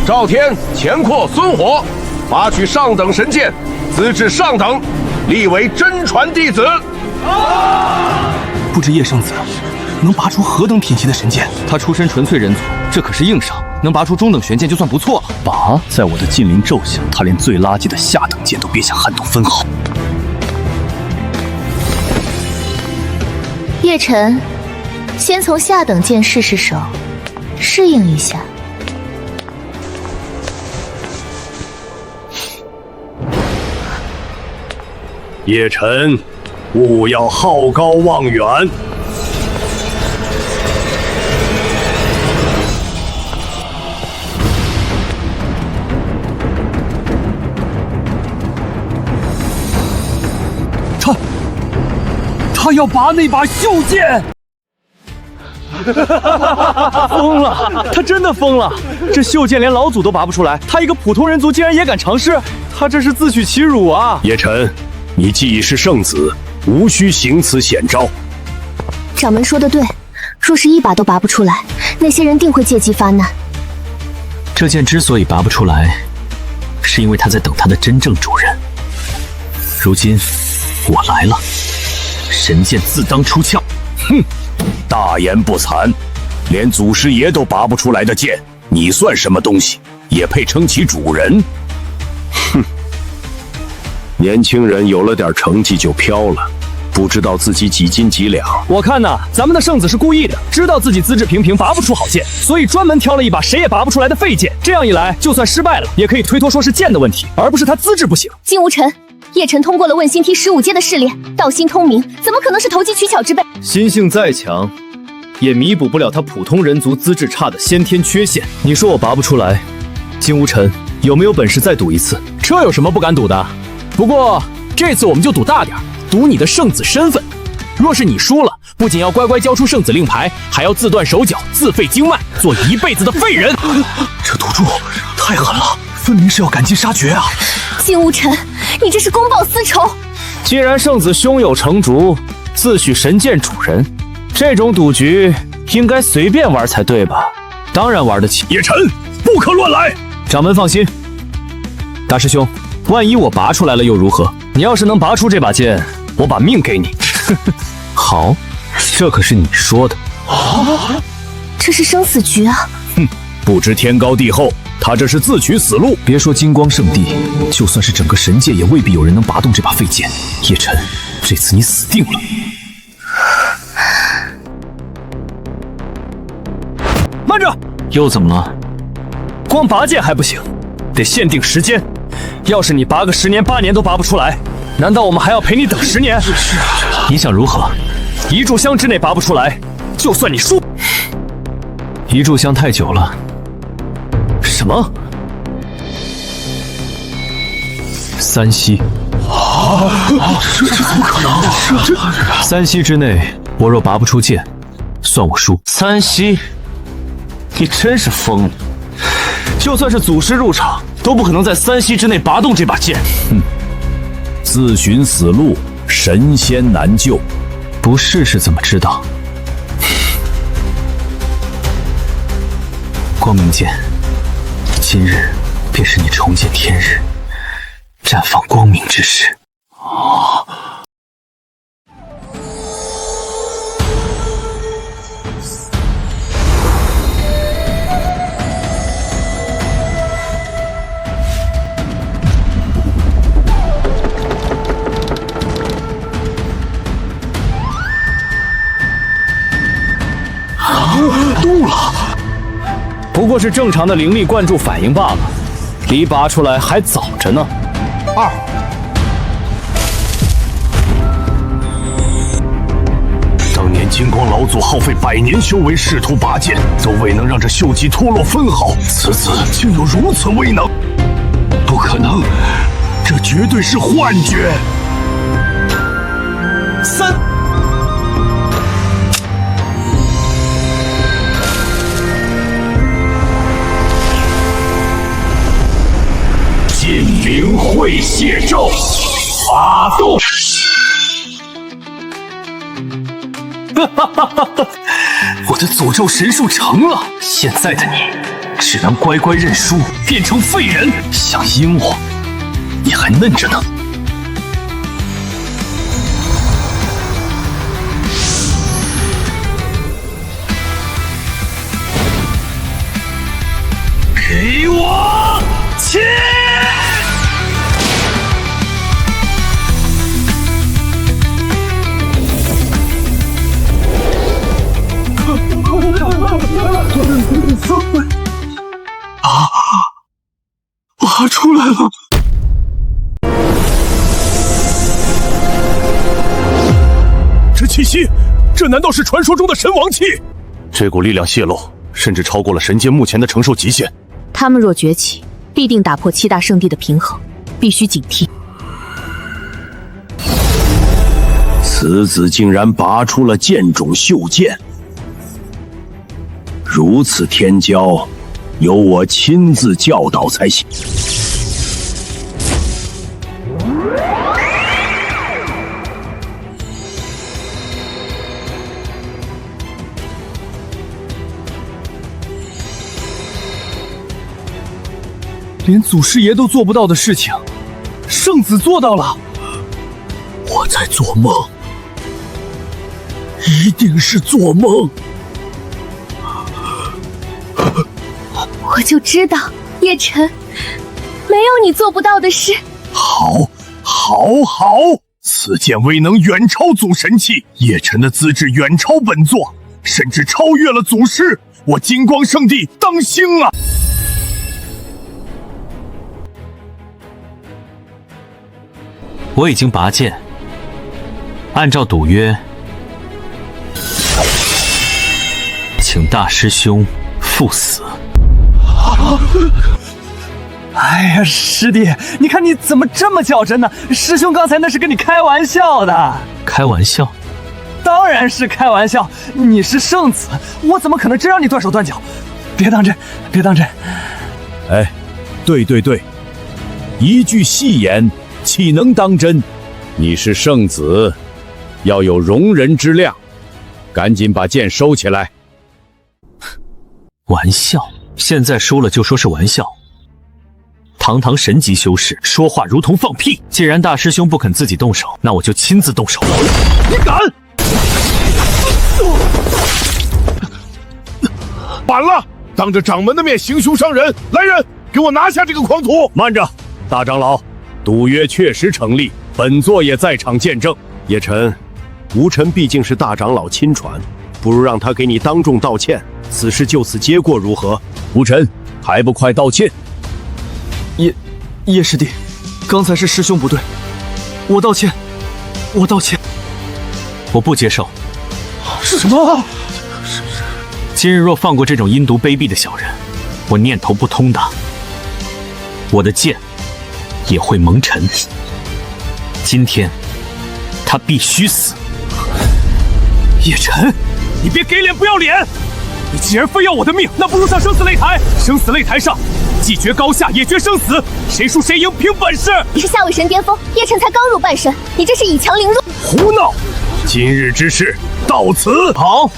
赵天、钱阔、孙火，拔取上等神剑，资质上等，立为真传弟子。不知叶圣子能拔出何等品级的神剑？他出身纯粹人族，这可是硬伤，能拔出中等玄剑就算不错了。拔在我的禁灵咒下，他连最垃圾的下等剑都别想撼动分毫。叶晨，先从下等剑试试手，适应一下。叶晨，勿要好高望远。他要拔那把锈剑！疯了，他真的疯了！这锈剑连老祖都拔不出来，他一个普通人族竟然也敢尝试，他这是自取其辱啊！叶晨，你既已是圣子，无需行此险招。掌门说的对，若是一把都拔不出来，那些人定会借机发难。这剑之所以拔不出来，是因为他在等他的真正主人。如今我来了，神剑自当出鞘。哼，大言不惭，连祖师爷都拔不出来的剑，你算什么东西？也配称其主人？哼，年轻人有了点成绩就飘了，不知道自己几斤几两。我看呐，咱们的圣子是故意的，知道自己资质平平，拔不出好剑，所以专门挑了一把谁也拔不出来的废剑。这样一来，就算失败了，也可以推脱说是剑的问题，而不是他资质不行。金无尘，叶晨通过了问心梯15阶的试炼，道心通明，怎么可能是投机取巧之辈？心性再强，也弥补不了他普通人族资质差的先天缺陷。你说我拔不出来，金无尘有没有本事再赌一次？这有什么不敢赌的？不过这次我们就赌大点，赌你的圣子身份。若是你输了，不仅要乖乖交出圣子令牌，还要自断手脚、自废经脉，做一辈子的废人。这赌注太狠了，分明是要赶尽杀绝啊！金无尘，你这是公报私仇。既然圣子胸有成竹，自诩神剑主人，这种赌局应该随便玩才对吧？当然玩得起。叶晨，不可乱来！掌门放心，大师兄，万一我拔出来了又如何？你要是能拔出这把剑，我把命给你。好，这可是你说的。这是生死局啊！哼，不知天高地厚，他这是自取死路。别说金光圣地，就算是整个神界，也未必有人能拔动这把废剑。叶晨，这次你死定了。慢着，又怎么了？光拔剑还不行，得限定时间。要是你拔个10年8年都拔不出来，难道我们还要陪你等10年？你想如何？1炷香之内拔不出来，就算你输。1炷香太久了。什么？3息？这怎么可能？3息之内，我若拔不出剑，算我输。3息？你真是疯了！就算是祖师入场，都不可能在3息之内拔动这把剑。自寻死路，神仙难救。不试试怎么知道？光明剑，今日便是你重见天日、绽放光明之时。动了，不过是正常的灵力灌注反应罢了，离拔出来还早着呢。当年金光老祖耗费100年修为，试图拔剑，都未能让这锈迹脱落分毫，此次竟有如此威能，不可能，这绝对是幻觉。3。剑灵会血咒，发动！我的诅咒神术成了，现在的你只能乖乖认输，变成废人。想阴我，你还嫩着呢。给我切！拔出来了！这气息，这难道是传说中的神王气？这股力量泄露，甚至超过了神界目前的承受极限。他们若崛起，必定打破7大圣地的平衡，必须警惕。此子竟然拔出了剑种袖剑，如此天骄，由我亲自教导才行。连祖师爷都做不到的事情，圣子做到了。我在做梦，一定是做梦。我就知道，叶晨，没有你做不到的事。好，好。好，此剑威能远超祖神器，叶晨的资质远超本座，甚至超越了祖师。我金光圣地当兴啊！我已经拔剑，按照赌约，请大师兄赴死。哎呀，师弟，你看你怎么这么较真呢？师兄刚才那是跟你开玩笑的。开玩笑？当然是开玩笑。你是圣子，我怎么可能真让你断手断脚？别当真，别当真。哎，对，一句戏言岂能当真？你是圣子，要有容人之量，赶紧把剑收起来。玩笑？现在输了就说是玩笑？堂堂神级修士，说话如同放屁。既然大师兄不肯自己动手，那我就亲自动手。你敢！反了！当着掌门的面行凶伤人，来人，给我拿下这个狂徒！慢着，大长老，赌约确实成立，本座也在场见证。叶晨，吴尘毕竟是大长老亲传，不如让他给你当众道歉，此事就此结过如何？吴尘，还不快道歉！叶师弟，刚才是师兄不对，我道歉，我道歉。我不接受。什么？今日若放过这种阴毒卑鄙的小人，我念头不通的，我的剑也会蒙尘。今天他必须死。叶晨，你别给脸不要脸！你既然非要我的命，那不如上生死擂台。生死擂台上，既决高下，也决生死，谁输谁赢，凭本事。你是下位神巅峰，叶晨才刚入半神，你这是以强凌弱。胡闹！今日之事到此。好，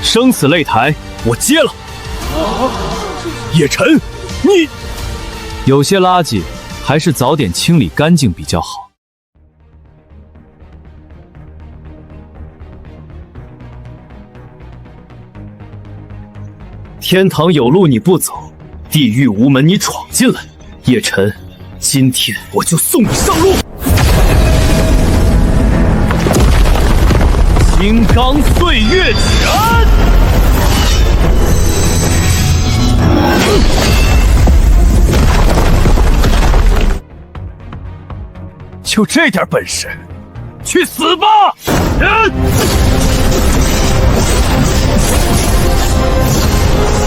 生死擂台我接了。叶晨，你有些垃圾还是早点清理干净比较好。天堂有路你不走，地狱无门你闯进来。叶晨，今天我就送你上路。金刚岁月拳，就这点本事，去死吧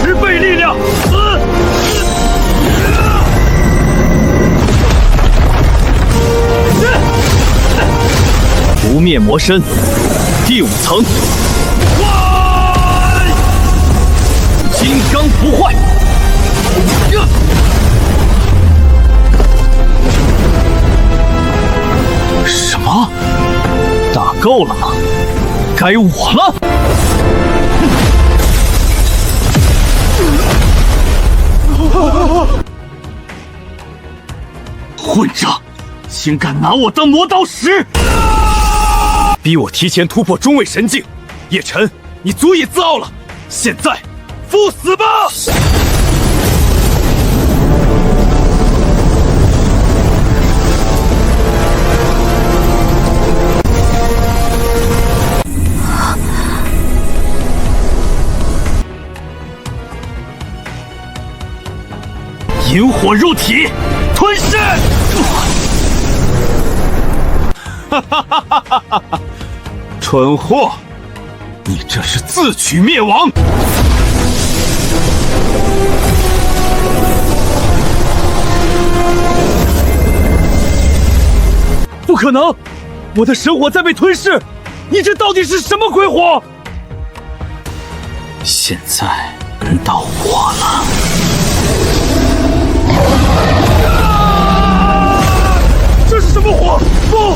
！10倍力量，死！不灭魔身，第5层。金刚不坏。什么？打够了吗？该我了。混账！竟敢拿我当磨刀石！逼我提前突破中位神境，叶晨，你足以自傲了。现在，赴死吧！引火入体，吞噬！哈哈哈哈哈哈！蠢货，你这是自取灭亡！不可能，我的神火在被吞噬！你这到底是什么鬼火？现在轮到我了。这是什么火？不！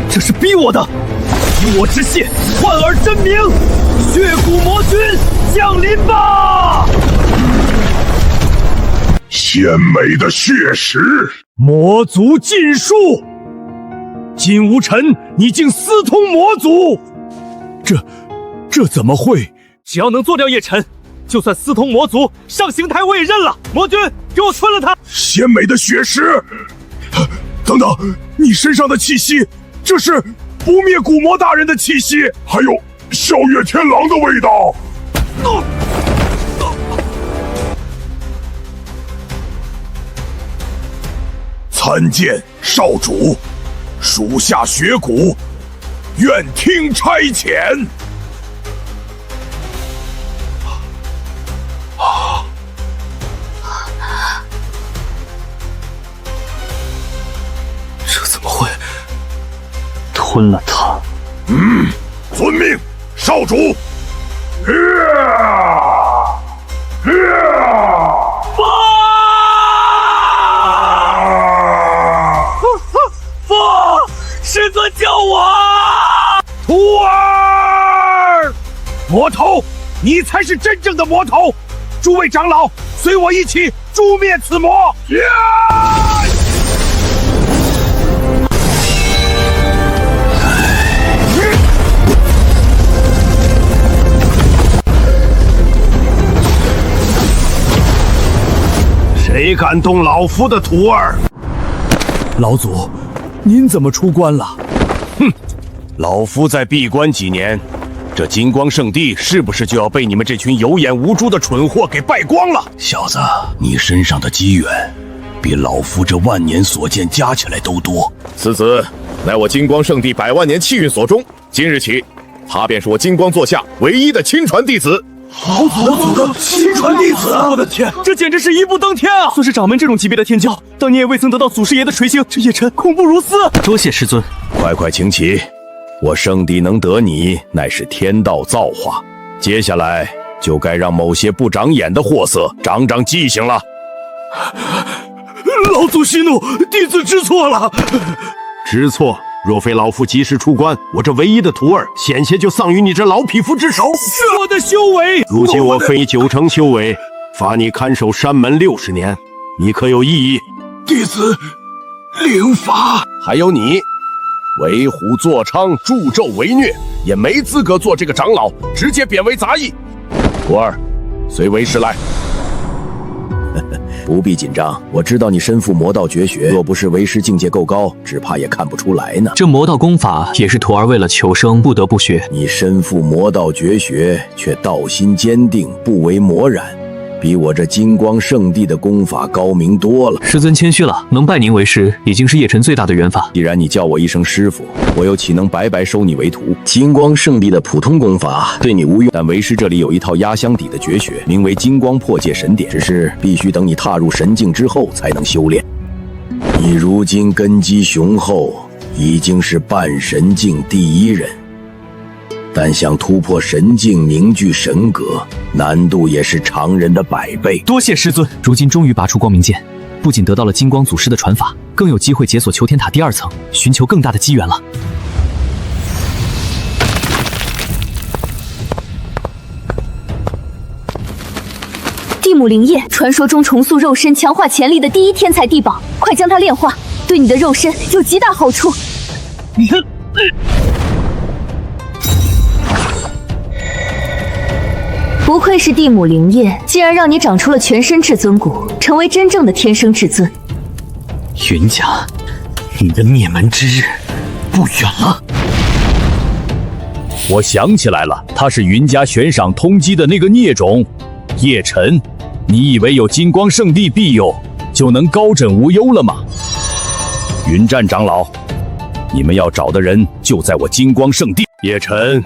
这是逼我的！以我之血，换尔真名！血骨魔君降临吧！鲜美的血石，魔族禁术！金无尘，你竟私通魔族！这怎么会？只要能做掉叶晨，就算私通魔族，上刑台我也认了。魔君，给我吞了他！鲜美的血食！等等，你身上的气息，这是不灭古魔大人的气息，还有笑月天狼的味道。参见少主，属下血骨，愿听差遣。这怎么会？吞了他？遵命，少主。父，师尊救我！徒儿，魔头，你才是真正的魔头！诸位长老，随我一起诛灭此魔！谁敢动老夫的徒儿？老祖，您怎么出关了？哼，老夫再闭关几年，这金光圣地是不是就要被你们这群有眼无珠的蠢货给败光了？小子，你身上的机缘，比老夫这万年所见加起来都多。此子乃我金光圣地100万年气运所中，今日起，他便是我金光座下唯一的亲传弟子。老祖的亲传弟子！我的天，这简直是一步登天啊！算是掌门这种级别的天骄，当年也未曾得到祖师爷的垂青，这叶辰恐怖如斯。多谢师尊，快请起！我圣地能得你，乃是天道造化。接下来就该让某些不长眼的货色长长记性了。老祖息怒，弟子知错了。知错？若非老夫及时出关，我这唯一的徒儿险些就丧于你这老匹夫之手。是我的修为。如今我废你9成修为，罚你看守山门60年，你可有异议？弟子领罚。还有你，为虎作伥，助纣为虐，也没资格做这个长老，直接贬为杂役。徒儿，随为师来。不必紧张，我知道你身负魔道绝学，若不是为师境界够高，只怕也看不出来呢。这魔道功法也是徒儿为了求生不得不学。你身负魔道绝学，却道心坚定，不为魔染，比我这金光圣地的功法高明多了。师尊谦虚了，能拜您为师，已经是叶辰最大的缘法。既然你叫我一声师傅，我又岂能白白收你为徒？金光圣地的普通功法对你无用，但为师这里有一套压箱底的绝学，名为金光破界神典，只是必须等你踏入神境之后才能修炼。你如今根基雄厚，已经是半神境第1人，但想突破神境凝聚神格，难度也是常人的100倍。多谢师尊，如今终于拔出光明剑，不仅得到了金光祖师的传法，更有机会解锁求天塔第2层，寻求更大的机缘了。地母灵液，传说中重塑肉身、强化潜力的第一天才地宝，快将它炼化，对你的肉身有极大好处。不愧是地母灵液，竟然让你长出了全身至尊骨，成为真正的天生至尊。云家，你的灭门之日不远了。我想起来了，他是云家悬赏通缉的那个孽种叶辰。你以为有金光圣地庇佑，就能高枕无忧了吗？云战长老，你们要找的人就在我金光圣地。叶辰，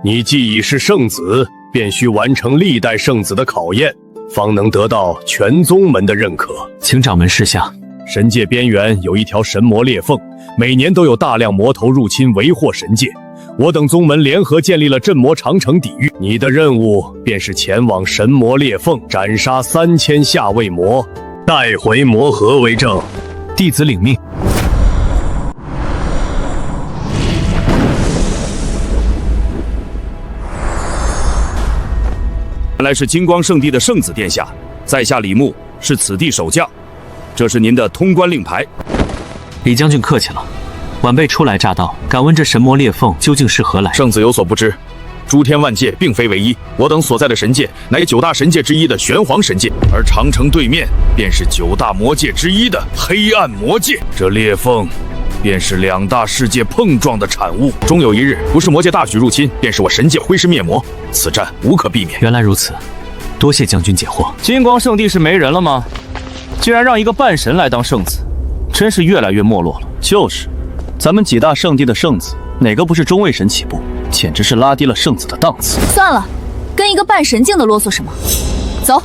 你既已是圣子，便需完成历代圣子的考验，方能得到全宗门的认可。请掌门示下。神界边缘有一条神魔裂缝，每年都有大量魔头入侵为祸神界。我等宗门联合建立了镇魔长城抵御，你的任务便是前往神魔裂缝，斩杀3000下位魔，带回魔核为证。弟子领命。原来是金光圣地的圣子殿下，在下李牧，是此地守将。这是您的通关令牌。李将军客气了，晚辈初来乍到，敢问这神魔裂缝究竟是何来？圣子有所不知，诸天万界并非唯一，我等所在的神界乃9大神界之一的玄黄神界，而长城对面便是9大魔界之一的黑暗魔界。这裂缝便是2大世界碰撞的产物。终有一日，不是魔界大举入侵，便是我神界挥师灭魔，此战无可避免。原来如此，多谢将军解惑。金光圣地是没人了吗？竟然让一个半神来当圣子，真是越来越没落了。就是，咱们几大圣地的圣子，哪个不是中位神起步？简直是拉低了圣子的档次。算了，跟一个半神境的啰嗦什么？走。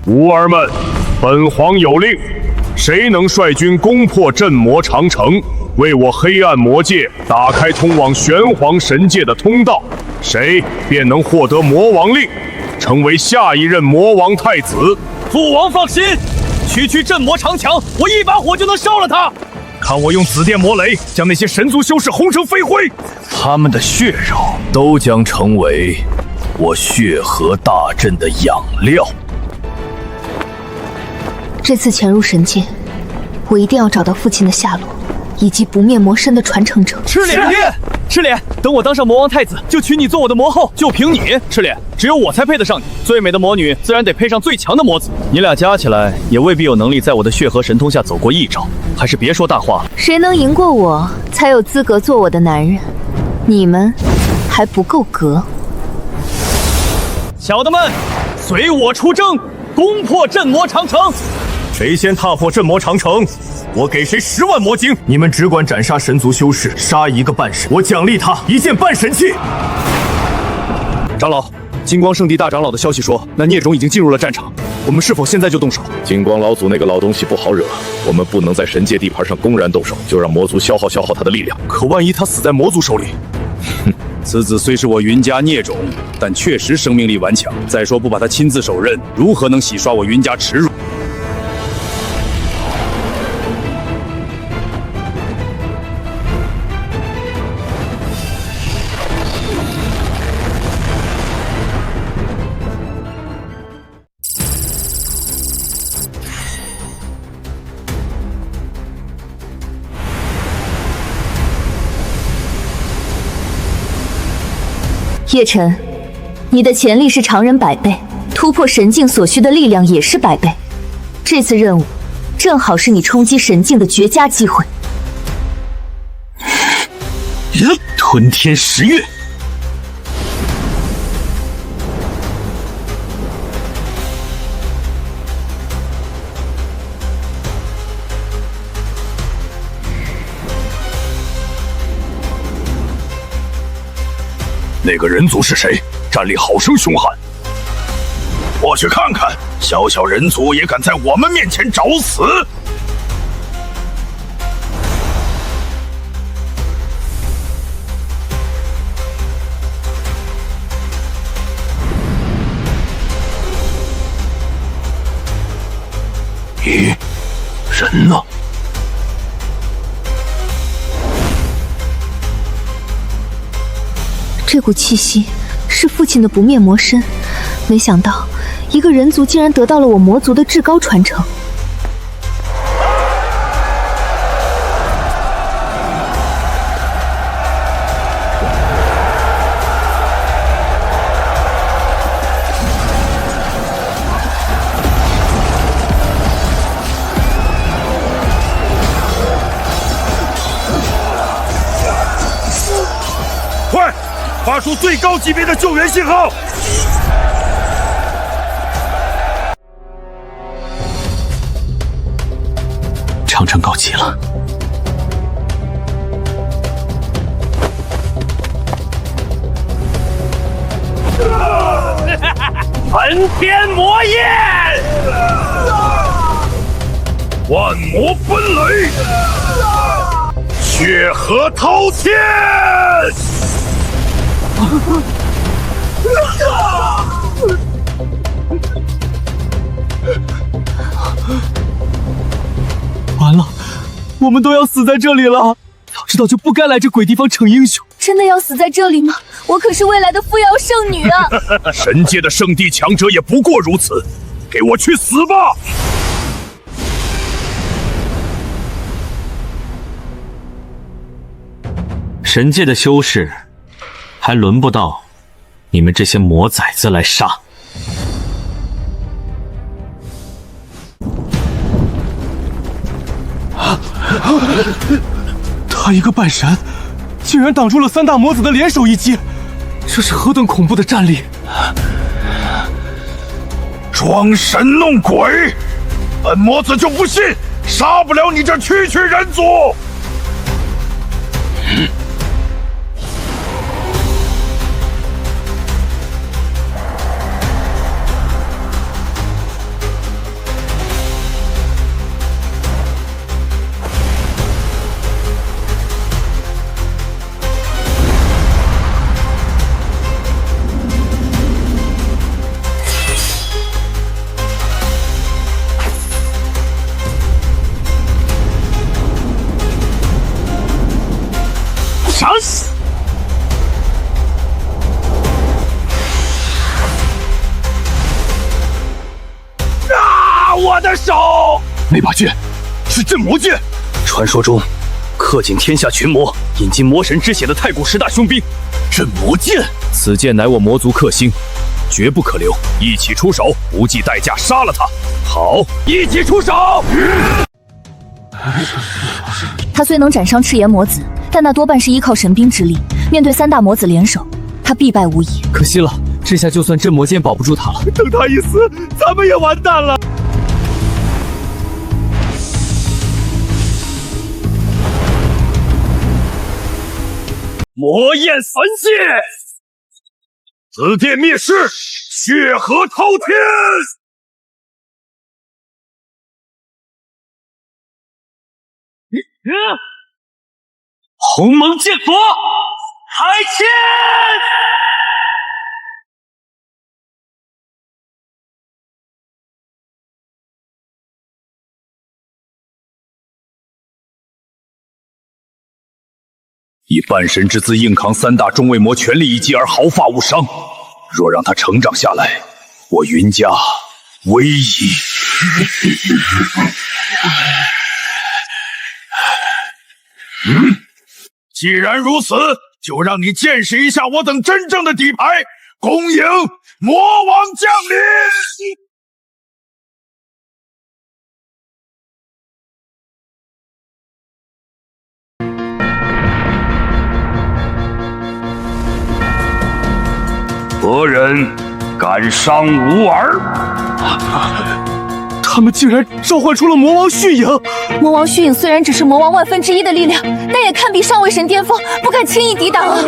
吾儿们，本皇有令，谁能率军攻破镇魔长城，为我黑暗魔界打开通往玄黄神界的通道，谁便能获得魔王令，成为下一任魔王太子。父王放心，区镇魔长墙，我一把火就能烧了它。看我用紫电魔雷将那些神族修士轰成飞灰，他们的血肉都将成为我血河大阵的养料。这次潜入神界，我一定要找到父亲的下落，以及不灭魔身的传承者。赤脸，赤脸，等我当上魔王太子，就娶你做我的魔后。就凭你，赤脸，只有我才配得上你。最美的魔女，自然得配上最强的魔子。你俩加起来，也未必有能力在我的血河神通下走过一招。还是别说大话了。谁能赢过我，才有资格做我的男人。你们还不够格。小的们，随我出征，攻破镇魔长城。谁先踏破镇魔长城，我给谁10万魔晶。你们只管斩杀神族修士，杀一个半神，我奖励他1件半神器。长老，金光圣地大长老的消息说，那孽种已经进入了战场，我们是否现在就动手？金光老祖那个老东西不好惹，我们不能在神界地盘上公然动手，就让魔族消耗他的力量。可万一他死在魔族手里？哼，此子虽是我云家孽种，但确实生命力顽强。再说不把他亲自手刃，如何能洗刷我云家耻辱？叶晨，你的潜力是常人100倍，突破神境所需的力量也是100倍。这次任务正好是你冲击神境的绝佳机会。吞天10月。那个人族是谁？战力好生凶悍！我去看看，小小人族也敢在我们面前找死！咦，人呢？这股气息是父亲的不灭魔身，没想到一个人族竟然得到了我魔族的至高传承。快！发出最高级别的救援信号！长城告急了。梵天魔焰，万魔奔雷，血河滔天。完了，我们都要死在这里了！早知道就不该来这鬼地方逞英雄。真的要死在这里吗？我可是未来的扶摇圣女啊！神界的圣地强者也不过如此，给我去死吧！神界的修士，还轮不到你们这些魔崽子来杀。他一个半神，竟然挡住了三大魔子的联手一击，这是何等恐怖的战力！装神弄鬼，本魔子就不信杀不了你这区区人族！想死！啊！我的手！那把剑是镇魔剑，传说中恪尽天下群魔、饮尽魔神之血的太古10大凶兵，镇魔剑。此剑乃我魔族克星，绝不可留。一起出手，不计代价杀了他。好，一起出手！他虽能斩伤赤炎魔子，但那多半是依靠神兵之力。面对三大魔子联手，他必败无疑。可惜了，这下就算镇魔剑保不住他了。等他一死，咱们也完蛋了。魔焰焚界，紫电灭世，血河滔天。鸿蒙剑佛，海天！以半神之姿硬扛三大中位魔全力一击而毫发无伤，若让他成长下来，我云家危矣。既然如此，就让你见识一下我等真正的底牌，恭迎魔王降临！何人敢伤吾儿？他们竟然召唤出了魔王血影！魔王血影虽然只是魔王1/1000的力量，但也堪比上位神巅峰，不敢轻易抵挡啊！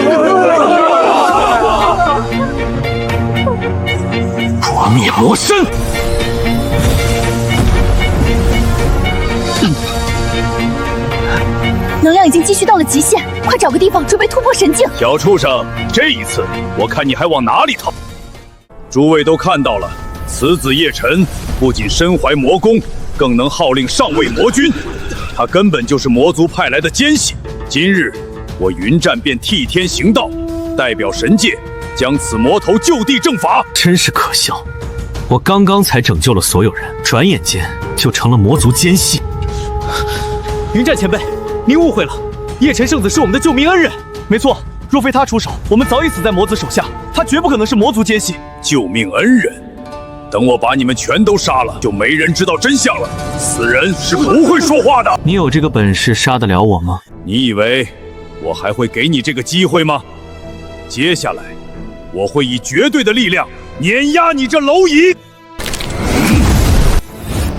破灭魔身！能量已经积蓄到了极限，快找个地方准备突破神境！小畜生，这一次我看你还往哪里逃！诸位都看到了，此子叶辰不仅身怀魔功，更能号令上位魔军。他根本就是魔族派来的奸细。今日我云战便替天行道，代表神界将此魔头就地正法。真是可笑！我刚刚才拯救了所有人，转眼间就成了魔族奸细。云战前辈，您误会了，叶辰圣子是我们的救命恩人。没错，若非他出手，我们早已死在魔子手下。他绝不可能是魔族奸细。救命恩人？等我把你们全都杀了，就没人知道真相了。死人是不会说话的。你有这个本事杀得了我吗？你以为我还会给你这个机会吗？接下来，我会以绝对的力量碾压你这蝼蚁！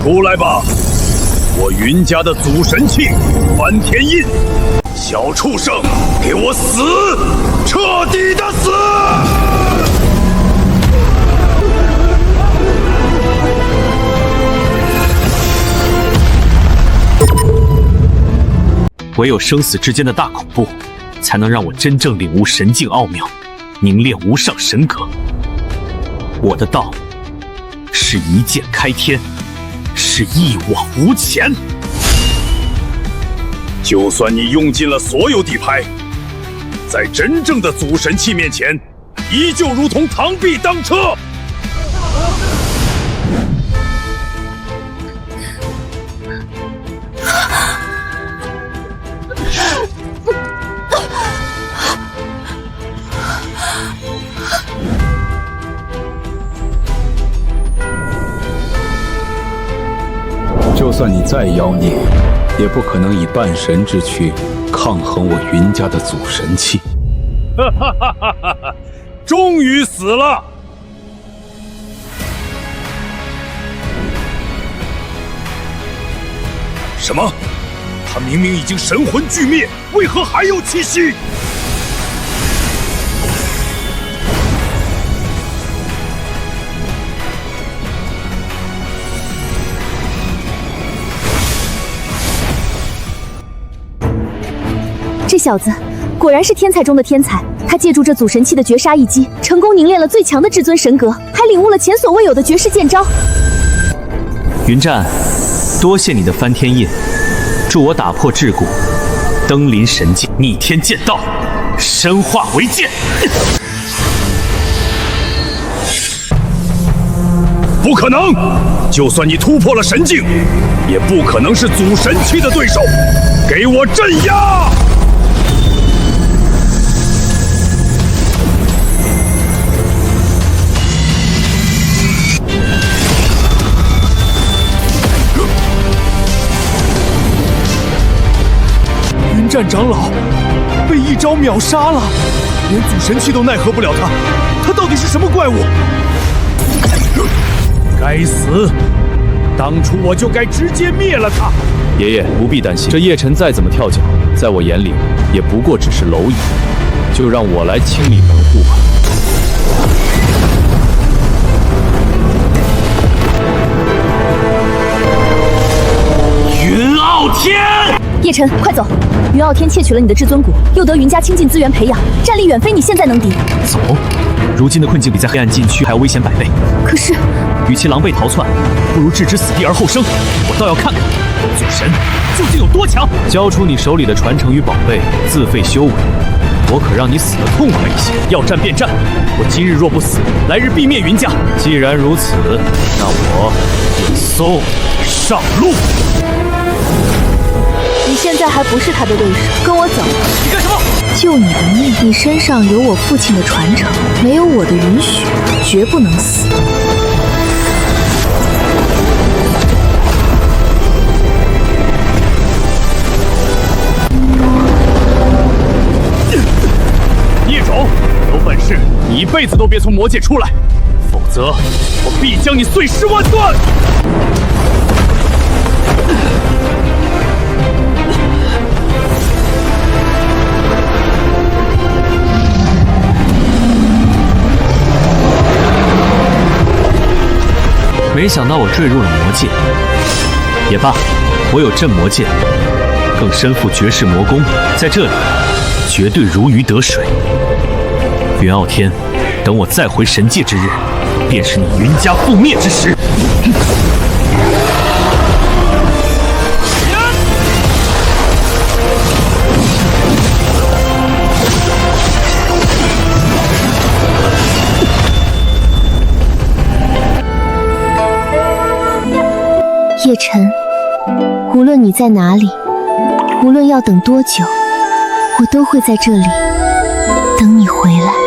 出来吧，我云家的祖神器翻天印！小畜生，给我死！彻底的死！唯有生死之间的大恐怖，才能让我真正领悟神境奥妙，凝练无上神格。我的道是一剑开天，是一往无前。就算你用尽了所有底牌，在真正的祖神器面前，依旧如同螳臂当车。算你再妖孽，也不可能以半神之躯抗衡我云家的祖神器。哈哈哈哈哈哈！终于死了！什么？他明明已经神魂俱灭，为何还有气息？这小子果然是天才中的天才，他借助这祖神器的绝杀一击，成功凝练了最强的至尊神格，还领悟了前所未有的绝世剑招。云战，多谢你的翻天印，助我打破桎梏，登临神界，逆天剑道，身化为剑。不可能！就算你突破了神境，也不可能是祖神器的对手。给我镇压！云战长老被一招秒杀了，连祖神器都奈何不了他，他到底是什么怪物？该死！当初我就该直接灭了他。爷爷不必担心，这叶辰再怎么跳脚，在我眼里也不过只是蝼蚁，就让我来清理门户吧。云傲天，叶辰，快走！云傲天窃取了你的至尊骨，又得云家倾尽资源培养，战力远非你现在能敌。走！如今的困境比在黑暗禁区还要危险100倍。可是，与其狼狈逃窜，不如置之死地而后生。我倒要看看祖神究竟有多强。交出你手里的传承与宝贝，自废修为，我可让你死得痛快一些。要战便战，我今日若不死，来日必灭云家。既然如此，那我也送上路。你现在还不是他的对手，跟我走。你干什么？救你的命！你身上有我父亲的传承，没有我的允许，绝不能死。孽种，有本事你一辈子都别从魔界出来，否则我必将你碎尸万段！没想到我坠入了魔界，也罢，我有镇魔剑，更身负绝世魔功，在这里绝对如鱼得水。云傲天，等我再回神界之日，便是你云家覆灭之时。叶辰，无论你在哪里，无论要等多久，我都会在这里等你回来。